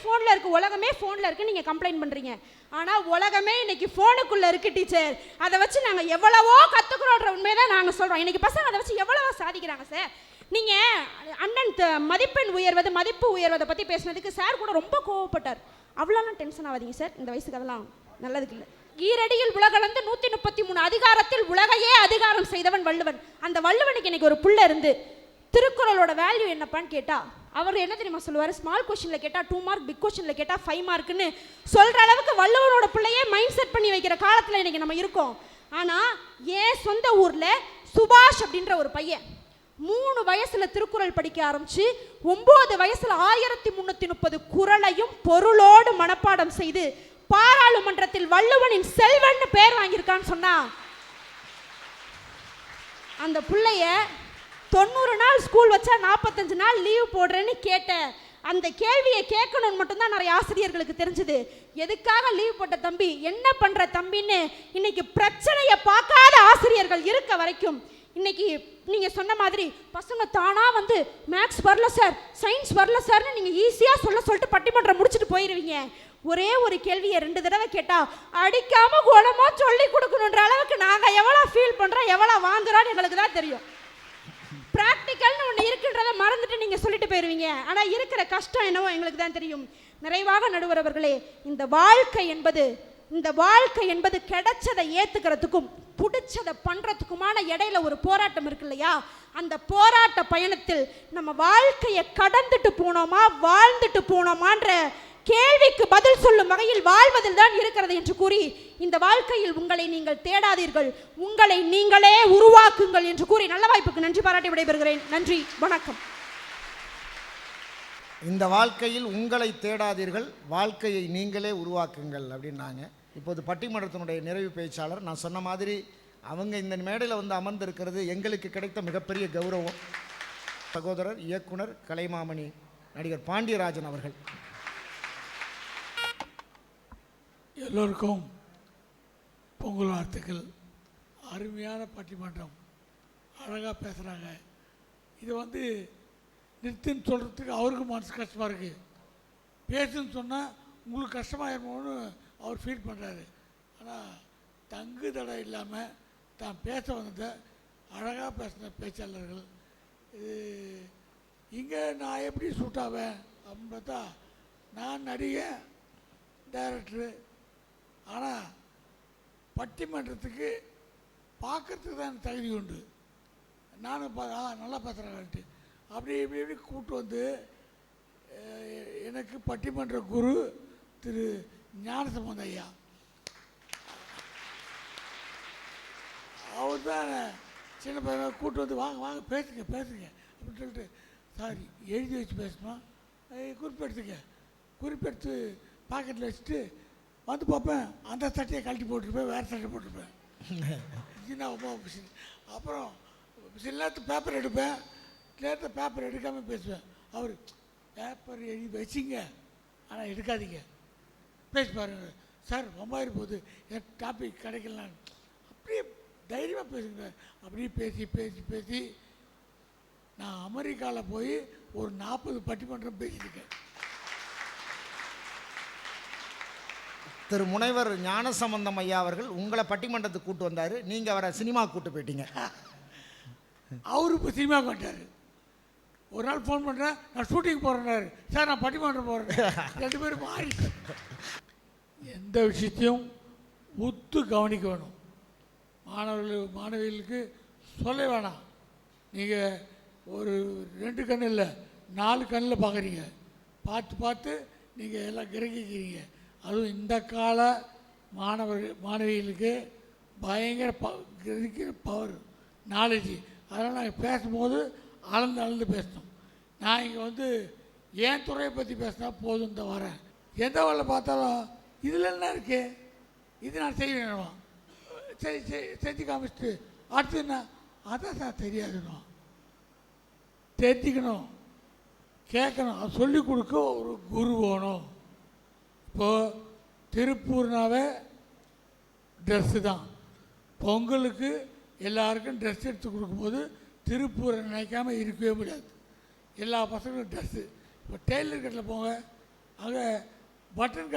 ஃபோனில் இருக்குது நீங்கள் கம்ப்ளைண்ட் பண்ணுறீங்க. ஆனால் உலகமே இன்னைக்கு ஃபோனுக்குள்ளே இருக்குது டீச்சர். அதை வச்சு நாங்கள் எவ்வளவோ கற்றுக்குறோன்ற உண்மையை தான் நாங்கள் சொல்கிறோம். இன்னைக்கு பசங்க அதை வச்சு எவ்வளவோ சாதிக்கிறாங்க சார். நீங்கள் அண்ணன் மதிப்பு உயர்வதை பற்றி பேசுனதுக்கு சார் கூட ரொம்ப கோவப்பட்டார். அவ்வளோலாம் டென்ஷன் ஆகாதீங்க சார், இந்த வயசுக்கு அதெல்லாம் நல்லதுக்கு இல்லை. ஈரடியில் உலகளந்து 133 அதிகாரத்தில் உலகையே அதிகாரம் செய்தவன் வள்ளுவன். அந்த வள்ளுவனுக்கு இன்னைக்கு ஒரு புள்ள இருந்து திருக்குறளோட வேல்யூ என்னப்பான்னு கேட்டா அவர் என்ன தெரியுமா சொல்லுவார்? ஸ்மால் கொஸ்டின்ல கேட்டா 2 மார்க், பிக் கொஸ்டின்ல கேட்டா 5 மார்க்னு சொல்ற அளவுக்கு வள்ளுவனோட பிள்ளையே மைண்ட் செட் பண்ணி வைக்கிற காலத்துல இன்னைக்கு நம்ம இருக்கோம். ஆனா ஏன் சொந்த ஊர்ல சுபாஷ் அப்படின்ற ஒரு பையன் 3 வயசுல திருக்குறள் படிக்க ஆரம்பிச்சு 9 வயசுல 1330 குறளையும் பொருளோடு மனப்பாடம் செய்து பாராளுமன்றத்தில் வள்ளுவனின் செல்வன் பேர் வாங்கியிருக்கான்னு சொன்னா அந்த பிள்ளைய 90 நாள் ஸ்கூல் வச்சா 45 நாள் லீவ் போடுறேன்னு கேட்ட அந்த கேள்வியை கேட்கணும்னு மட்டும்தான் நிறைய ஆசிரியர்களுக்கு தெரிஞ்சது. எதுக்காக லீவ் போட்ட தம்பி, என்ன பண்ற தம்பின்னு இன்னைக்கு பிரச்சனையை பார்க்காத ஆசிரியர்கள் இருக்க வரைக்கும் இன்னைக்கு நீங்க சொன்ன மாதிரி பசங்க தானா வந்து மேக்ஸ் வரல சார், சயின்ஸ் வரல சார்னு நீங்க ஈஸியா சொல்லிட்டு பட்டிமன்றம் முடிச்சுட்டு போயிருவீங்க. ஒரே ஒரு கேள்வியை 2 தடவை கேட்டா அடிக்காம குணமா சொல்லி கொடுக்கணுன்ற அளவுக்கு நாங்க எவ்வளவு ஃபீல் பண்றோம், எவ்வளவு வாங்குறோம்னு எங்களுக்கு தான் தெரியும். பிராக்டிக்கல்னு ஒன்று இருக்குன்றதை மறந்துட்டு நீங்கள் சொல்லிட்டு போயிடுவீங்க. ஆனால் இருக்கிற கஷ்டம் என்னவோ எங்களுக்கு தான் தெரியும். நிறைவாக நடுவர் அவர்களே, இந்த வாழ்க்கை என்பது கிடைச்சதை ஏற்றுக்கிறதுக்கும் பிடிச்சதை பண்ணுறதுக்குமான இடையில ஒரு போராட்டம் இருக்கு இல்லையா? அந்த போராட்ட பயணத்தில் நம்ம வாழ்க்கையை கடந்துட்டு போனோமா வாழ்ந்துட்டு போனோமான்ற கேள்விக்கு பதில் சொல்லும் வகையில் வாழ்வதில் தான் இருக்கிறது என்று கூறி, இந்த வாழ்க்கையில் உங்களை நீங்கள் தேடாதீர்கள், உங்களை நீங்களே உருவாக்குங்கள் என்று கூறி நல்ல வாய்ப்புக்கு நன்றி பாராட்டி விடைபெறுகிறேன். நன்றி, வணக்கம். இந்த வாழ்க்கையில் உங்களை தேடாதீர்கள், வாழ்க்கையை நீங்களே உருவாக்குங்கள் அப்படின்னாங்க. இப்போது பட்டிமன்றத்தினுடைய நிறைவு பேச்சாளர் நான் சொன்ன மாதிரி அவங்க இந்த மேடையில் வந்து அமர்ந்திருக்கிறது எங்களுக்கு கிடைத்த மிகப்பெரிய கௌரவம். சகோதரர் இயக்குனர் கலைமாமணி நடிகர் பாண்டியராஜன் அவர்கள். எல்லோருக்கும் பொங்கல் வாழ்த்துக்கள். அருமையான பட்டிமன்றம், அழகாக பேசுகிறாங்க. இது வந்து நிறுத்தின்னு சொல்கிறதுக்கு அவருக்கும் மனசு கஷ்டமாக இருக்குது. பேசுன்னு சொன்னால் உங்களுக்கு கஷ்டமாக இருக்கும்னு அவர் ஃபீல் பண்ணுறாரு. ஆனால் தங்கு தடை இல்லாமல் தான் பேச வந்ததை அழகாக பேசின பேச்சாளர்கள். இது இங்கே நான் எப்படி சூட் ஆவேன் அப்படின்னு பார்த்தா, நான் நடிகன், டைரக்டரு. ஆனால் பட்டிமன்றத்துக்கு பார்க்கறதுக்கு தான் எனக்கு தகுதி உண்டு. நானும் நல்லா பேசுகிறேன்ட்டு அப்படி இப்படி கூப்பிட்டு வந்து எனக்கு பட்டிமன்ற குரு திரு ஞானசம்பந்த ஐயா, அவர் தான் சின்ன பையனை கூப்பிட்டு வந்து வாங்க பேசுங்க அப்படின்னு சொல்லிட்டு, சாரி எழுதி வச்சு பேசணுமா, குறிப்பெடுத்து பாக்கெட்டில் வச்சுட்டு வந்து பார்ப்பேன். அந்த சட்டையை கழட்டி போட்டுருப்பேன், வேறு சட்டை போட்டிருப்பேன். அப்புறம் சில நேரத்தில் பேப்பர் எடுப்பேன், நேரத்தில் பேப்பர் எடுக்காமல் பேசுவேன். அவர் பேப்பர் எழுதி வச்சிங்க, ஆனால் எடுக்காதீங்க, பேசி பாருங்க சார், ரொம்ப போகுது, எனக்கு டாபிக் கிடைக்கலாம், அப்படியே தைரியமாக பேசுங்க. அப்படியே பேசி நான் அமெரிக்காவில் போய் ஒரு 40 பட்டிமன்றம் பேசியிருக்கேன். திரு முனைவர் ஞானசம்பந்தம் ஐயா அவர்கள் உங்களை பட்டிமன்றத்துக்கு கூட்டு வந்தார், நீங்கள் அவரை சினிமா கூட்டு போயிட்டீங்க. அவரு இப்போ சினிமா கொண்டாரு. ஒரு நாள் ஃபோன் பண்ணுறேன், நான் ஷூட்டிங் போகிறேன்னாரு, சார் நான் பட்டிமன்றம் போகிறேன். 2 பேரும் மாறி. எந்த விஷயத்தையும் ஒத்து கவனிக்க வேணும். மாணவிகளுக்கு சொல்ல வேணாம். நீங்கள் ஒரு 2 கண் இல்லை 4 கண்ணில் பார்க்குறீங்க, பார்த்து நீங்கள் எல்லாம் கிரகிக்கிறீங்க. அதுவும் இந்த கால மாணவிகளுக்கு பயங்கர கிரகிக்கிற பவர், நாலேஜ். அதனால் நாங்கள் பேசும்போது அளந்து பேசணும். நான் இங்கே வந்து என் துறையை பற்றி பேசினா போதும், இந்த வரேன். எந்த வேலை பார்த்தாலும் இதில் என்ன இருக்கு, இது நான் செய்ய வேணுமா, செஞ்சு காமிச்சிட்டு அடுத்து என்ன அதான் சார் தெரியாதுணும், தெரிஞ்சுக்கணும், கேட்கணும், அது சொல்லிக் கொடுக்க ஒரு குரு வேணும். இப்போது திருப்பூர்னாவே ட்ரெஸ்ஸு தான். பொங்கலுக்கு எல்லாருக்கும் ட்ரெஸ் எடுத்து கொடுக்கும்போது திருப்பூரை நினைக்காம இருக்கவே முடியாது. எல்லா பசங்களும் ட்ரெஸ்ஸு. இப்போ டெய்லர் கட்டில் போங்க, அங்கே பட்டன்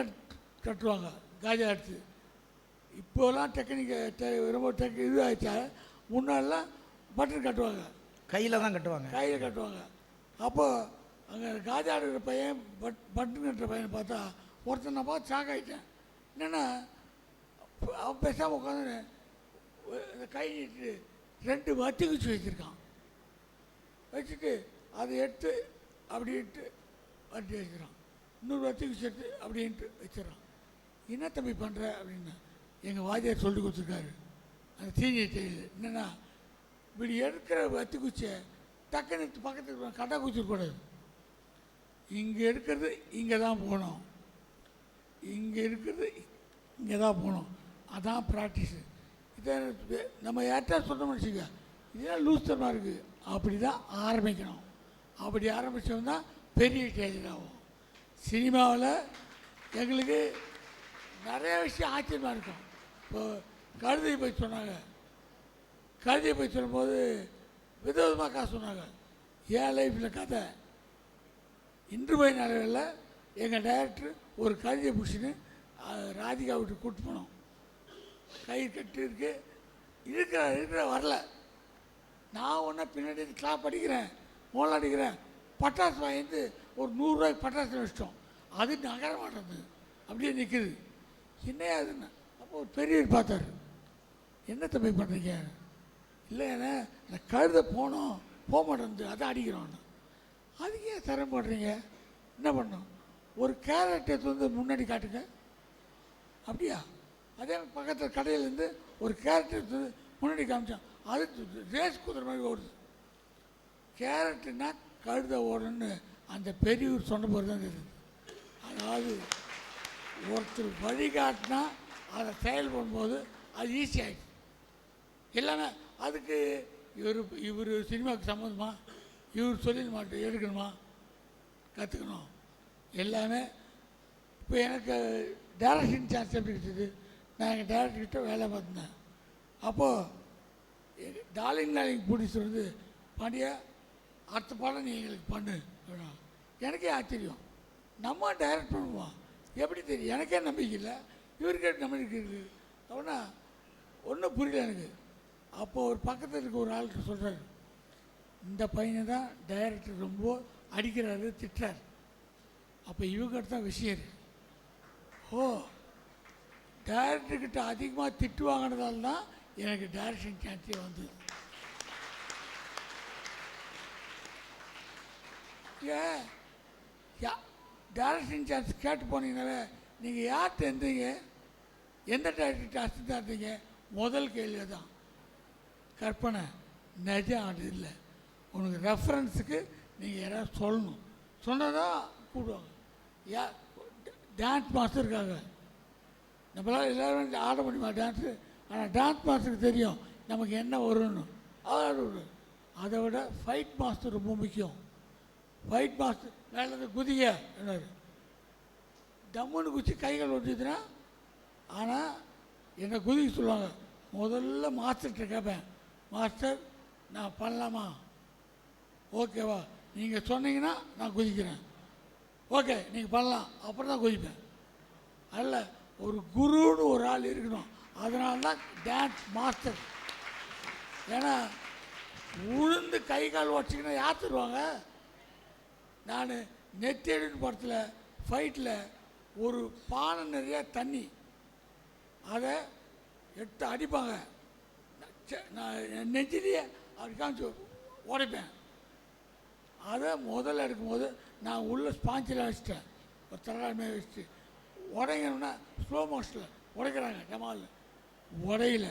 கட்டுவாங்க காஜா எடுத்து. இப்போலாம் ரொம்ப இது ஆயிடுச்சா, முன்னாடிலாம் பட்டன் கட்டுவாங்க, கையில் தான் கட்டுவாங்க. கையில் கட்டுவாங்க. அப்போது அங்கே காஜா எடுக்கிற பையன் பட்டன் கட்டுற பையனை பார்த்தா ஒருத்தன் நான் பார்த்து ஷாக் ஆகிட்டேன். என்னென்னா அவன் பேசாமல் உட்காந்து கை நீட்டு 2 வத்தி குச்சி வச்சுருக்கான். வச்சுட்டு அதை எடுத்து அப்படின்ட்டு வட்டி வச்சுக்கிறான். இன்னொரு வத்தி குச்சி எடுத்து அப்படின்ட்டு வச்சிடறான். என்ன தம்பி பண்ணுற அப்படின்னா, எங்கள் வாத்தியார் சொல்லி கொடுத்துருக்காரு அந்த சீனியர் டெய்லர். என்னென்னா இப்படி எடுக்கிற வத்தி குச்சியை டக்குன்னு பக்கத்துக்கு கடை குச்சிடக்கூடாது. இங்கே எடுக்கிறது இங்கே தான் போகணும், இங்கே இருக்கிறது இங்கே தான் போகணும். அதான் ப்ராக்டிஸு. இதை நம்ம யார்கிட்ட சொன்னோம்னு வச்சுக்க, இதெல்லாம் லூஸ் தரமாக இருக்குது, அப்படி தான் ஆரம்பிக்கணும். அப்படி ஆரம்பித்தோம்னா பெரிய டெய்லர் ஆகும். சினிமாவில் எங்களுக்கு நிறைய விஷயம் ஆச்சரியமாக இருக்கும். இப்போ கழுதை போய் சொன்னாங்க, கழுதை போய் சொல்லும்போது விதவிதமாக காசு சொன்னாங்க. என் லைஃப்பில் கதை இன்று போய் நிலவில் எங்கள் டைரக்டர் ஒரு கழுதையை பிடிச்சின்னு ராதிகா வீட்டுக்கு கூப்பிட்டு போனோம். கயிறு கட்டு இருக்கு, இருக்கிற வரல. நான் ஒன்றா பின்னாடி கிளாப் அடிக்கிறேன், மோளம் அடிக்கிறேன், பட்டாசு வாங்கிட்டு ஒரு 100 ரூபாய்க்கு பட்டாசு வச்சிட்டோம். அது நகர மாட்டேங்குது, அப்படியே நிற்குது. என்னையா அதுன்னு அப்போ ஒரு பெரியவர் பார்த்தாரு. என்ன தம்பி பண்ணுறீங்க? இல்லைண்ணே அந்த கழுதை போக மாட்டேங்குது, அதான் அடிக்கிறோன்னு. அதுக்கு ஏன் தரம் போடுறீங்க? என்ன பண்ணோம், ஒரு கேரட் எடுத்து வந்து முன்னாடி காட்டுங்க. அப்படியா? அதே பக்கத்தில் கடையிலேருந்து ஒரு கேரட் எடுத்து முன்னாடி காமிச்சான். அது ரேஸ் குதிரை மாதிரி ஓடுது. கேரட்டுன்னா கழுதை ஓடணுன்னு அந்த பெரியவர் சொன்ன போது தான் தெரியுது. அதாவது ஒருத்தர் வழிகாட்டினா அதை செயல்படும்போது அது ஈஸி ஆகிடுச்சு எல்லாமே. அதுக்கு இவர் சினிமாவுக்கு சம்மந்தமா, இவர் சொல்லிட மாட்டேன் எடுக்கணுமா, கற்றுக்கணும் எல்லாமே. இப்போ எனக்கு டைரக்ஷன் சான்ஸ் எப்படி கிட்டது, நான் எங்கள் டைரக்டர்கிட்ட வேலை பார்த்துனேன். அப்போது டார்லிங் ப்ரொடியூசர் வந்து பாண்டியா அடுத்த பாடம் நீ எங்களுக்கு பண்ணு அப்படின்னா எனக்கே ஆச்சரியம். நம்ம டைரக்ட் பண்ணுவோம் எப்படி தெரியும், எனக்கே நம்பிக்கை இல்லை, இவருக்கே நம்பிக்கை இருக்குது. அப்படின்னா ஒன்றும் புரியல எனக்கு. அப்போது ஒரு பக்கத்தில் இருக்க ஒரு ஆள்கிட்ட சொல்கிறாரு, இந்த பையனை தான் டைரக்டர் ரொம்ப அடிக்கிறாரு, திட்டுறாரு. அப்போ இவங்கிட்ட தான் விஷயம் இருக்கு. ஓ, டைரக்டர்கிட்ட அதிகமாக திட்டு வாங்கினதால தான் எனக்கு டைரக்ஷன் சான்ஸே வந்தது. டைரக்ஷன் சான்ஸ் கேட்டு போனீங்கன்னாவே நீங்கள் யார்கிட்ட இருந்தீங்க, எந்த டைரக்டர்கிட்ட அசிஸ்டண்டாக இருந்தீங்க, முதல் கேள்வி தான். கற்பனை நிஜம் அது இல்லை. உனக்கு ரெஃபரன்ஸுக்கு நீங்கள் யாராவது சொல்லணும், சொன்னதான் கூப்பிடுவாங்க. டான்ஸ் மாஸ்டர் இருக்காங்க, நம்மளால் எல்லோரும் ஆட முடியுமா டான்ஸு? ஆனால் டான்ஸ் மாஸ்டருக்கு தெரியும் நமக்கு என்ன வரும்னு, ஆடு. அதை விட ஃபைட் மாஸ்டர் ரொம்ப முக்கியம். ஃபைட் மாஸ்டர் மேலே குதிங்க என்னாரு, டம்முன்னு குச்சி கைகள் ஒட்டிச்சுன்னா. ஆனால் என்னை குதிக்க சொல்லுவாங்க. முதல்ல மாஸ்டர்கிட்ட கேட்பேன், மாஸ்டர் நான் பண்ணலாமா, ஓகேவா, நீங்கள் சொன்னீங்கன்னா நான் குதிக்கிறேன், ஓகே நீங்கள் பண்ணலாம், அப்புறம் தான் குதிப்பேன். அதில் ஒரு குருன்னு ஒரு ஆள் இருக்கணும். அதனால தான் டான்ஸ் மாஸ்டர். ஏன்னா உளுந்து கை கால் வச்சிங்கன்னா யார் தருவாங்க? நான் நெத்தேடுன்னு படத்தில் ஃபைட்டில் ஒரு பானை நிறைய தண்ணி, அதை எடுத்து அடிப்பாங்க. நான் நெஞ்சிலேயே அப்படி காமிச்சு உடைப்பேன். அதை முதல்ல எடுக்கும்போது நான் உள்ள ஸ்பாஞ்சில் வச்சுட்டேன், ஒரு தரமே வச்சுட்டு உடைங்கன்னா ஸ்லோ மோஷனில் உடைக்கிறாங்க. ஜமால் உடையில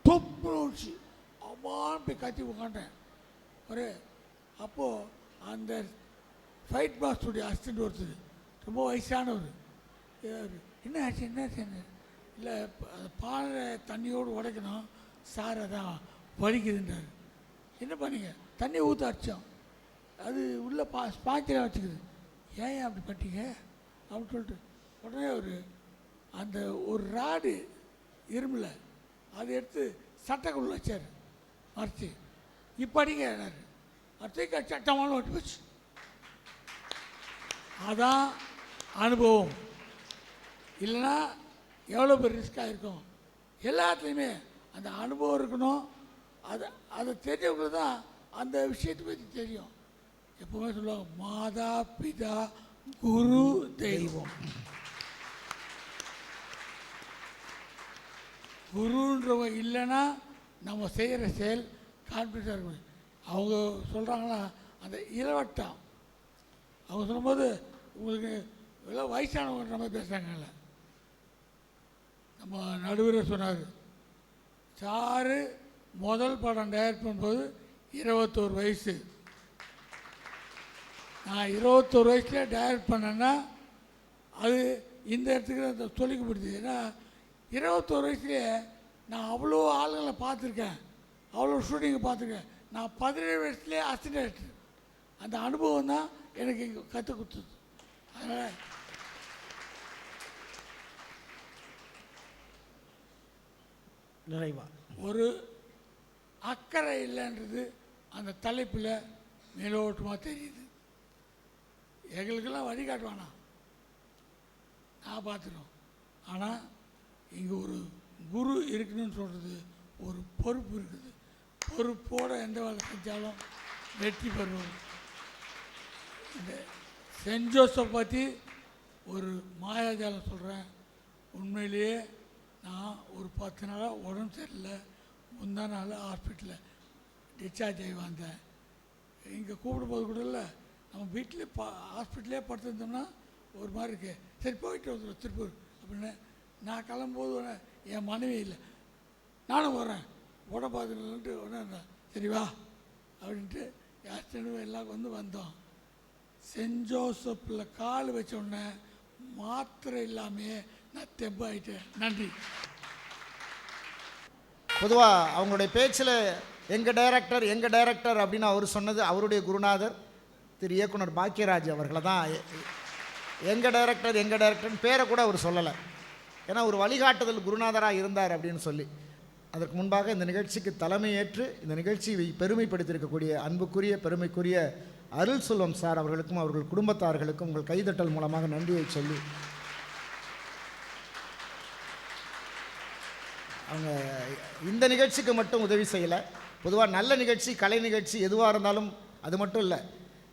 தொப்பு வச்சு அம்மான்னு போய் கத்தி உட்காண்டேன் ஒரு. அப்போது அந்த ஃபைட் மாஸ்டருடைய அசிஸ்டண்ட் ஒருத்தர் ரொம்ப வயசானவர், என்ன ஆச்சு என்ன ஆச்சு, இல்லை அந்த பானை தண்ணியோடு உடைக்கணும் சார், அதான் வலிக்குதுன்றார். என்ன பண்ணீங்க? தண்ணி ஊற்ற அடித்தோம், அது உள்ளே ஸ்பாஞ்சில் வச்சுக்குது. ஏன் அப்படி பண்ணிட்டீங்க அப்படின்னு சொல்லிட்டு உடனே அந்த ஒரு ராடு இரும்பில் அதை எடுத்து சட்டைக்குள்ள வச்சார் மறைச்சி. இப்போ அடிங்கிறார். அடுத்த சட்டமான ஓட்டி போச்சு. அதான் அனுபவம். இல்லைன்னா எவ்வளோ பெரிய ரிஸ்க்காக இருக்கும். எல்லாத்துலேயுமே அந்த அனுபவம் இருக்கணும். அதை தெரிஞ்சவங்களுக்கு தான் அந்த விஷயத்தை பற்றி தெரியும். எப்பவுமே சொல்லுவாங்க, மாதா பிதா குரு தெய்வம். குருன்றவங்க இல்லைன்னா நம்ம செய்கிற செயல் கான்ஃபிடன்ஸாக இருக்கணும். அவங்க சொல்கிறாங்களா அந்த இளவட்டம், அவங்க சொல்லும்போது உங்களுக்கு எல்லாம் வயசானவங்க நம்ம பேசுகிறாங்கல்ல. நம்ம நடுவர் சொன்னார், சாரு முதல் படம் டைரக்ட் பண்ணும்போது 21 வயசு. நான் 21 வயசில் டைரக்ட் பண்ணேன்னா அது இந்த இடத்துக்கு சொல்லிக்க முடியுது. ஏன்னா 21 வயசுலேயே நான் அவ்வளோ ஆளுங்களை பார்த்துருக்கேன், அவ்வளோ ஷூட்டிங்கை பார்த்துருக்கேன். நான் 17 வயசுலேயே அசிஸ்டன்ட் டைரக்டர். அந்த அனுபவம் தான் எனக்கு இங்கே கற்றுக் கொடுத்தது. அதனால் நிறைவா ஒரு அக்கறை இல்லைன்றது அந்த தலைப்பில் மேலோட்டமாக தெரியுது. எங்களுக்கெல்லாம் வழிகாட்டுவானா, நான் பார்த்துருவோம். ஆனால் இங்கே ஒரு குரு இருக்குன்னு சொல்கிறது ஒரு பொறுப்பு இருக்குது. பொறுப்போடு எந்த வேலை செஞ்சாலும் வெற்றி பெறுவோம். இந்த சென்ட் ஜோசப் பற்றி ஒரு மாயாஜாலம் சொல்கிறேன். உண்மையிலேயே நான் ஒரு 10 நாளாக உடம்பு சரியில்லை. முந்தா நாள் ஹாஸ்பிட்டலில் டிஸ்சார்ஜ் ஆகி வந்தேன். இங்கே கூப்பிடும்போது கூட இல்லை, நம்ம வீட்டிலே ஹாஸ்பிட்டலே படுத்துருந்தோம்னா ஒரு மாதிரி இருக்கு. சரி போயிட்டு வந்துடும் திருப்பூர் அப்படின்னு. நான் கிளம்பும்போது என் மனைவி இல்லை, நானும் வரேன் உடம்பு பார்த்துட்டு உடனே சரி வா அப்படின்ட்டு யார்கிட்ட எல்லாம் வந்தோம். சென்ட் ஜோசப்பில் கால் வச்ச உடனே மாத்திரை இல்லாமையே நான் தெம்பு ஆகிட்டேன். நன்றி. பொதுவாக அவங்களுடைய பேச்சில் எங்கள் டைரக்டர் அப்படின்னு அவர் சொன்னது அவருடைய குருநாதர் திரு இயக்குனர் பாக்கியராஜ் அவர்களை தான் எங்கள் டைரக்டர்னு பேரை கூட அவர் சொல்லலை. ஏன்னா ஒரு வழிகாட்டுதல் குருநாதராக இருந்தார் அப்படின்னு சொல்லி. அதற்கு முன்பாக இந்த நிகழ்ச்சிக்கு தலைமையேற்று இந்த நிகழ்ச்சியை பெருமைப்படுத்தியிருக்கக்கூடிய அன்புக்குரிய பெருமைக்குரிய அருள் செல்வம் சார் அவர்களுக்கும் அவர்கள் குடும்பத்தார்களுக்கும் உங்கள் கைதட்டல் மூலமாக நன்றியை சொல்லி, அவங்க இந்த நிகழ்ச்சிக்கு மட்டும் உதவி செய்யலை. பொதுவாக நல்ல நிகழ்ச்சி, கலை நிகழ்ச்சி எதுவாக இருந்தாலும் அது மட்டும் இல்லை.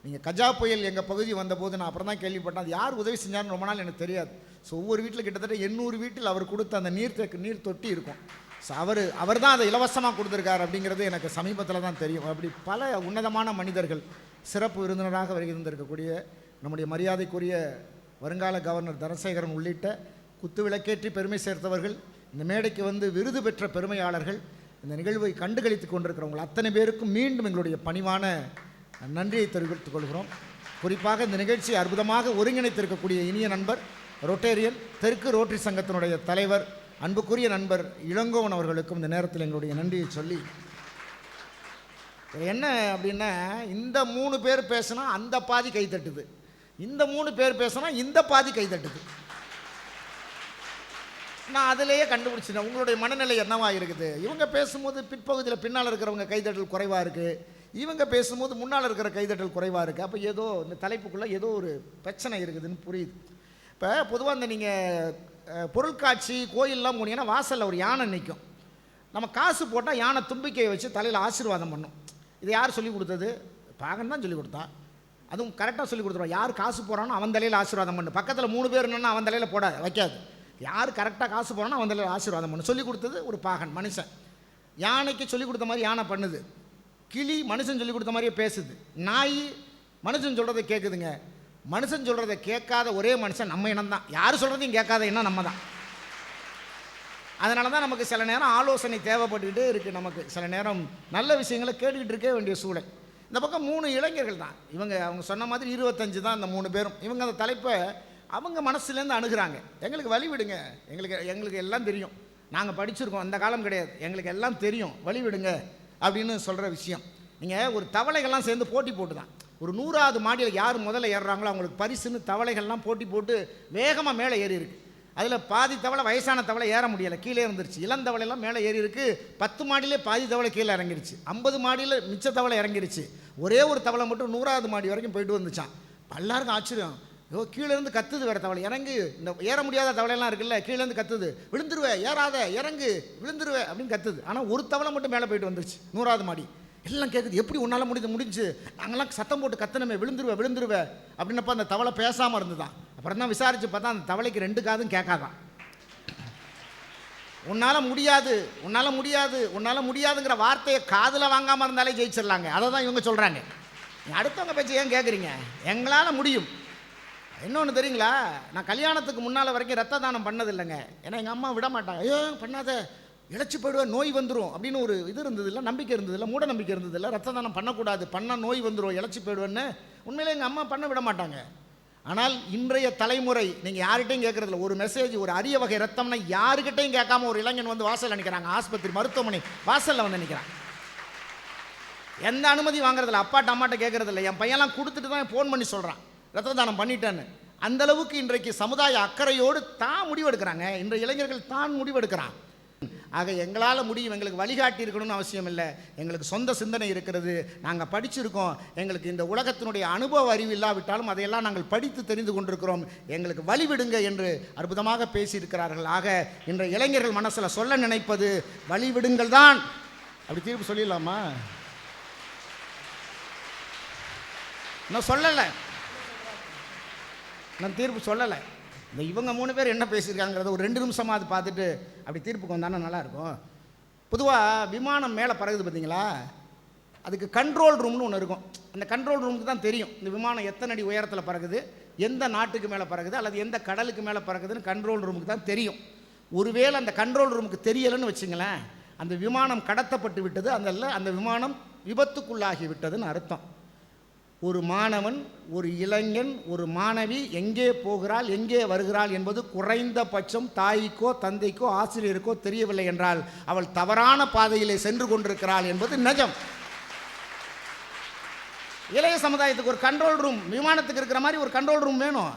நீங்கள் கஜா புயல் எங்கள் பகுதி வந்தபோது நான் அப்புறம் தான் கேள்விப்பட்டேன், அது யார் உதவி செஞ்சான்னு ரொம்ப நாள் எனக்கு தெரியாது. ஸோ ஒவ்வொரு வீட்டில் கிட்டத்தட்ட 800 வீட்டில் அவர் கொடுத்த அந்த நீர் தொட்டி இருக்கும். ஸோ அவர் தான் அதை இலவசமாக கொடுத்துருக்கார் அப்படிங்கிறது எனக்கு சமீபத்தில் தான் தெரியும். அப்படி பல உன்னதமான மனிதர்கள் சிறப்பு விருந்தினராக இருந்திருக்கக்கூடிய நம்முடைய மரியாதைக்குரிய வருங்கால கவர்னர் தனசேகரன் உள்ளிட்ட குத்து விளக்கேற்றி பெருமை சேர்த்தவர்கள், இந்த மேடைக்கு வந்து விருது பெற்ற பெருமையாளர்கள், இந்த நிகழ்வை கண்டுகளித்து கொண்டிருக்கிறவங்க அத்தனை பேருக்கும் மீண்டும் எங்களுடைய பணிவான நன்றியை தெரிவித்துக் கொள்கிறோம். குறிப்பாக இந்த நிகழ்ச்சியை அற்புதமாக ஒருங்கிணைத்திருக்கக்கூடிய இனிய நண்பர் ரொட்டேரியன் தெற்கு ரோட்டரி சங்கத்தினுடைய தலைவர் அன்புக்குரிய நண்பர் இளங்கோவன் அவர்களுக்கும் இந்த நேரத்தில் எங்களுடைய நன்றியை சொல்லி, என்ன அப்படின்னா இந்த 3 பேர் பேசினா அந்த பாதி கைத்தட்டுது, இந்த 3 பேர் பேசினா இந்த பாதி கைத்தட்டுது. நான் அதிலேயே கண்டுபிடிச்சிட்டேன் உங்களுடைய மனநிலை என்னவாக இருக்குது. இவங்க பேசும்போது பிற்பகுதியில் பின்னால் இருக்கிறவங்க கைதட்டல் குறைவாக இருக்குது, இவங்க பேசும்போது முன்னால் இருக்கிற கைதட்டல் குறைவாக இருக்குது. அப்போ ஏதோ இந்த தலைப்புக்குள்ளே ஏதோ ஒரு பிரச்சனை இருக்குதுன்னு புரியுது. இப்போ பொதுவாக இந்த நீங்கள் பொருட்காட்சி கோயிலெலாம் போனீங்கன்னா வாசலில் ஒரு யானை நிற்கும். நம்ம காசு போட்டால் யானை தும்பிக்கையை வச்சு தலையில் ஆசீர்வாதம் பண்ணும். இதை யார் சொல்லிக் கொடுத்தது? பாகன் தான் சொல்லிக் கொடுத்தான். அதுவும் கரெக்டாக சொல்லிக் கொடுத்துருவான். யார் காசு போகிறானோ அவன் தலையில் ஆசீர்வாதம் பண்ணு. பக்கத்தில் 3 பேர் என்னன்னா அவன் தலையில் போட வைக்காது. யார் கரெக்டாக காசு போகிறானோ அவன் தலையில் ஆசீர்வாதம் பண்ணு சொல்லிக் கொடுத்தது ஒரு பாகன் மனுஷன். யானைக்கு சொல்லிக் கொடுத்த மாதிரி யானை பண்ணுது. கிளி மனுஷன் சொல்லிக் கொடுத்த மாதிரியே பேசுது. நாய் மனுஷன் சொல்கிறத கேட்குதுங்க. மனுஷன் சொல்கிறத கேட்காத ஒரே மனுஷன் நம்ம இனம் தான். யார் சொல்கிறதையும் கேட்காத இனம் நம்ம தான். அதனால தான் நமக்கு சில நேரம் ஆலோசனை தேவைப்பட்டுக்கிட்டே இருக்குது. நமக்கு சில நேரம் நல்ல விஷயங்களை கேட்டுக்கிட்டு இருக்க வேண்டிய சூழல். இந்த பக்கம் 3 இளைஞர்கள் தான் இவங்க. அவங்க சொன்ன மாதிரி 25 தான் இந்த 3 பேரும். இவங்க அந்த தலைப்பை அவங்க மனசுலேருந்து அணுகுறாங்க. எங்களுக்கு வழி விடுங்க, எங்களுக்கு எல்லாம் தெரியும், நாங்கள் படிச்சிருக்கோம், அந்த காலம் கிடையாது, எங்களுக்கு எல்லாம் தெரியும், வழி விடுங்க அப்படின்னு சொல்கிற விஷயம். நீங்கள் ஒரு தவளைகள்லாம் சேர்ந்து போட்டி போட்டு தான் ஒரு 100வது மாடியில் யார் முதல்ல ஏறுறாங்களோ அவங்களுக்கு பரிசுன்னு தவளைகள்லாம் போட்டி போட்டு வேகமாக மேலே ஏறி இருக்கு. அதில் பாதி தவளை வயசான தவளை ஏற முடியலை, கீழே இருந்துருச்சு. இளந்தவளையெல்லாம் மேலே ஏறி இருக்கு. 10 மாடியிலே பாதி தவளை கீழே இறங்கிருச்சு. 50 மாடியில் மிச்ச தவளை இறங்கிருச்சு. ஒரே ஒரு தவளை மட்டும் 100வது மாடி வரைக்கும் போயிட்டு வந்துச்சான். எல்லாருக்கும் ஆச்சரியம். ஐயோ, கீழேருந்து கத்துது வேறு தவளை, இறங்கு, இந்த ஏற முடியாத தவளையெல்லாம் இருக்குல்ல, கீழேருந்து கத்துது, விழுந்துருவே, ஏறாத, இறங்கு, விழுந்துருவே அப்படின்னு கத்துது. ஆனால் ஒரு தவளை மட்டும் மேலே போயிட்டு வந்துருச்சு 100வது மாடி. எல்லாம் கேட்குது, எப்படி உன்னால் முடிஞ்சு நாங்கள்லாம் சத்தம் போட்டு கத்தனமே, விழுந்துருவே அப்படின்னப்போ அந்த தவளை பேசாமல் இருந்துதான். அப்புறம் தான் விசாரித்து பார்த்தா அந்த தவளைக்கு 2 காதும் கேட்காதான். உன்னால் முடியாதுங்கிற வார்த்தையை காதில் வாங்காமல் இருந்தாலே ஜெயிச்சிடலாங்க. அதை தான் இவங்க சொல்கிறாங்க. அடுத்தவங்க பேச்சு ஏன் கேட்குறீங்க? எங்களால் முடியும். இன்னொன்று தெரியுங்களா, நான் கல்யாணத்துக்கு முன்னால் வரைக்கும் ரத்த தானம் பண்ணதில்லைங்க. ஏன்னா எங்கள் அம்மா விட மாட்டாங்க. ஐயோ பண்ணாத, இழைச்சி போயிடுவேன், நோய் வந்துடும் அப்படின்னு ஒரு இது இருந்ததில்லை, நம்பிக்கை இருந்ததில்லை, மூட நம்பிக்கை இருந்ததில்லை. ரத்த தானம் பண்ணக்கூடாது, பண்ணால் நோய் வந்துடும், இழைச்சி போயிடுவேன்னு உண்மையிலே எங்கள் அம்மா பண்ண விட மாட்டாங்க. ஆனால் இன்றைய தலைமுறை நீங்கள் யார்கிட்டையும் கேட்குறதில்ல. ஒரு மெசேஜ், ஒரு அரிய வகை ரத்தம்னா யாருக்கிட்டையும் கேட்காம ஒரு இளைஞன் வந்து வாசலில் நிற்கிறாங்க, ஆஸ்பத்திரி மருத்துவமனை வாசலில் வந்து நிற்கிறான். எந்த அனுமதி வாங்குறதில்ல, அப்பாட்ட அம்மாட்ட கேட்குறதில்ல. என் பையன்லாம் கொடுத்துட்டு தான் ஃபோன் பண்ணி சொல்கிறான் ரத்த தானம் பண்ணிட்டேன்னு. அந்தளவுக்கு இன்றைக்கு சமுதாய அக்கறையோடு தான் முடிவெடுக்கிறாங்க. இன்றைய இளைஞர்கள் தான் முடிவெடுக்கிறான். ஆக எங்களால் முடியும், எங்களுக்கு வழிகாட்டி இருக்கணும்னு அவசியம் இல்லை. எங்களுக்கு சொந்த சிந்தனை இருக்கிறது, நாங்கள் படிச்சிருக்கோம், எங்களுக்கு இந்த உலகத்தினுடைய அனுபவ அறிவு இல்லாவிட்டாலும் அதையெல்லாம் நாங்கள் படித்து தெரிந்து கொண்டிருக்கிறோம், எங்களுக்கு வழிவிடுங்க என்று அற்புதமாக பேசியிருக்கிறார்கள். ஆக இன்றைய இளைஞர்கள் மனசில் சொல்ல நினைப்பது வழிவிடுங்கள் தான். அப்படி தீர்ப்பு சொல்லிடலாமா? நான் சொல்லலை, நான் தீர்ப்பு சொல்லலை. இந்த இவங்க 3 பேர் என்ன பேசியிருக்காங்கிறத ஒரு 2 நிமிஷமாக அது பார்த்துட்டு அப்படி தீர்ப்புக்கு வந்தானே நல்லாயிருக்கும். பொதுவாக விமானம் மேலே பறகுது பார்த்தீங்களா, அதுக்கு கண்ட்ரோல் ரூம்னு ஒன்று இருக்கும். அந்த கண்ட்ரோல் ரூமுக்கு தான் தெரியும் இந்த விமானம் எத்தனை அடி உயரத்தில் பறகுது, எந்த நாட்டுக்கு மேலே பறகுது, அல்லது எந்த கடலுக்கு மேலே பறகுதுன்னு கண்ட்ரோல் ரூமுக்கு தான் தெரியும். ஒருவேளை அந்த கண்ட்ரோல் ரூமுக்கு தெரியலைன்னு வச்சுங்களேன், அந்த விமானம் கடத்தப்பட்டு விட்டது, அந்த விமானம் விபத்துக்குள்ளாகி விட்டதுன்னு அர்த்தம். ஒரு மாணவன், ஒரு இளைஞன், ஒரு மாணவி எங்கே போகிறாள், எங்கே வருகிறாள் என்பது குறைந்தபட்சம் தாய்க்கோ தந்தைக்கோ ஆசிரியருக்கோ தெரியவில்லை என்றால் அவள் தவறான பாதையிலே சென்று கொண்டிருக்கிறாள் என்பது நிஜம். இளைய சமுதாயத்துக்கு ஒரு கண்ட்ரோல் ரூம், விமானத்துக்கு இருக்கிற மாதிரி ஒரு கண்ட்ரோல் ரூம் வேணும்.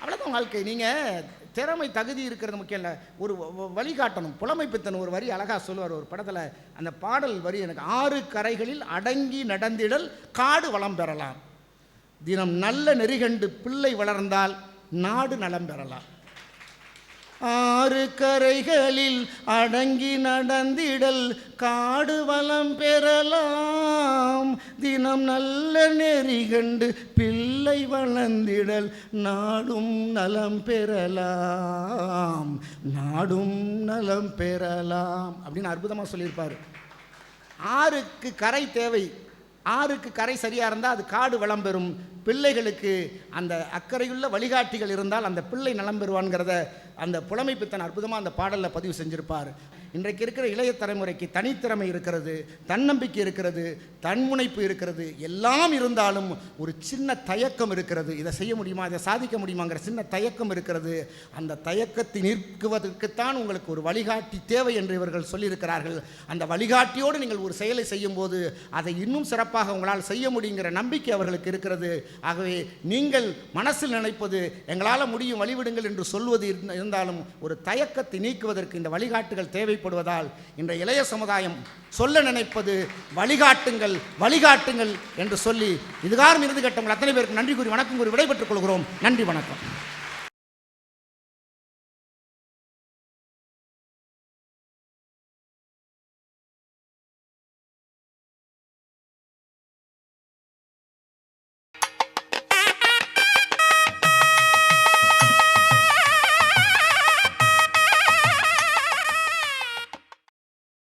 அவ்வளோதான் வாழ்க்கை. நீங்கள் திறமை தகுதி இருக்கிறது முக்கியம் இல்லை, ஒரு வழிகாட்டணும். புலமை பித்தன் ஒரு வரி அழகாக சொல்லுவார் ஒரு படத்தில். அந்த பாடல் வரி எனக்கு, 6 கரைகளில் அடங்கி நடந்திடல் காடு வளம் பெறலாம், தினம் நல்ல நெறிகண்டு பிள்ளை வளர்ந்தால் நாடு நலம் பெறலாம். 6 கரைகளில் அடங்கி நடந்திடல் காடு வளம் பெறலாம், தினம் நல்ல நெறி கண்டு பிள்ளை வளர்ந்திடல் நாடும் நலம் பெறலாம், நாடும் நலம் பெறலாம் அப்படின்னு அற்புதமாக சொல்லியிருப்பார். 6க்கு கரை தேவை, 6க்கு கரை சரியாக இருந்தால் அது காடு வளம் பெறும். பிள்ளைகளுக்கு அந்த அக்கறையுள்ள வழிகாட்டிகள் இருந்தால் அந்த பிள்ளை நலம் பெறுவான்கிறத அந்த புலமை பித்தன் அற்புதமாக அந்த பாடலில் பதிவு செஞ்சிருப்பார். இன்றைக்கு இருக்கிற இளைய தலைமுறைக்கு தனித்திறமை இருக்கிறது, தன்னம்பிக்கை இருக்கிறது, தன்முனைப்பு இருக்கிறது, எல்லாம் இருந்தாலும் ஒரு சின்ன தயக்கம் இருக்கிறது. இதை செய்ய முடியுமா, இதை சாதிக்க முடியுமாங்கிற சின்ன தயக்கம் இருக்கிறது. அந்த தயக்கத்தை நீக்குவதற்குத்தான் உங்களுக்கு ஒரு வழிகாட்டி தேவை என்று இவர்கள் சொல்லியிருக்கிறார்கள். அந்த வழிகாட்டியோடு நீங்கள் ஒரு செயலை செய்யும்போது அதை இன்னும் சிறப்பாக உங்களால் செய்ய முடியுங்கிற நம்பிக்கை அவர்களுக்கு இருக்கிறது. ஆகவே நீங்கள் மனசில் நினைப்பது எங்களால் முடியும் வழிவிடுங்கள் என்று சொல்வது இருந்தாலும் ஒரு தயக்கத்தை நீக்குவதற்கு இந்த வழிகாட்டுகள் தேவைப்படுவதால் இன்றைய இளைய சமுதாயம் சொல்ல நினைப்பது வழிகாட்டுங்கள் வழிகாட்டுங்கள் என்று சொல்லி இதுகாரம் இறுதி கட்டங்கள் அத்தனை பேருக்கு நன்றி கூறி வணக்கம் கூறி விடைபெற்றுக் கொள்கிறோம். நன்றி, வணக்கம்.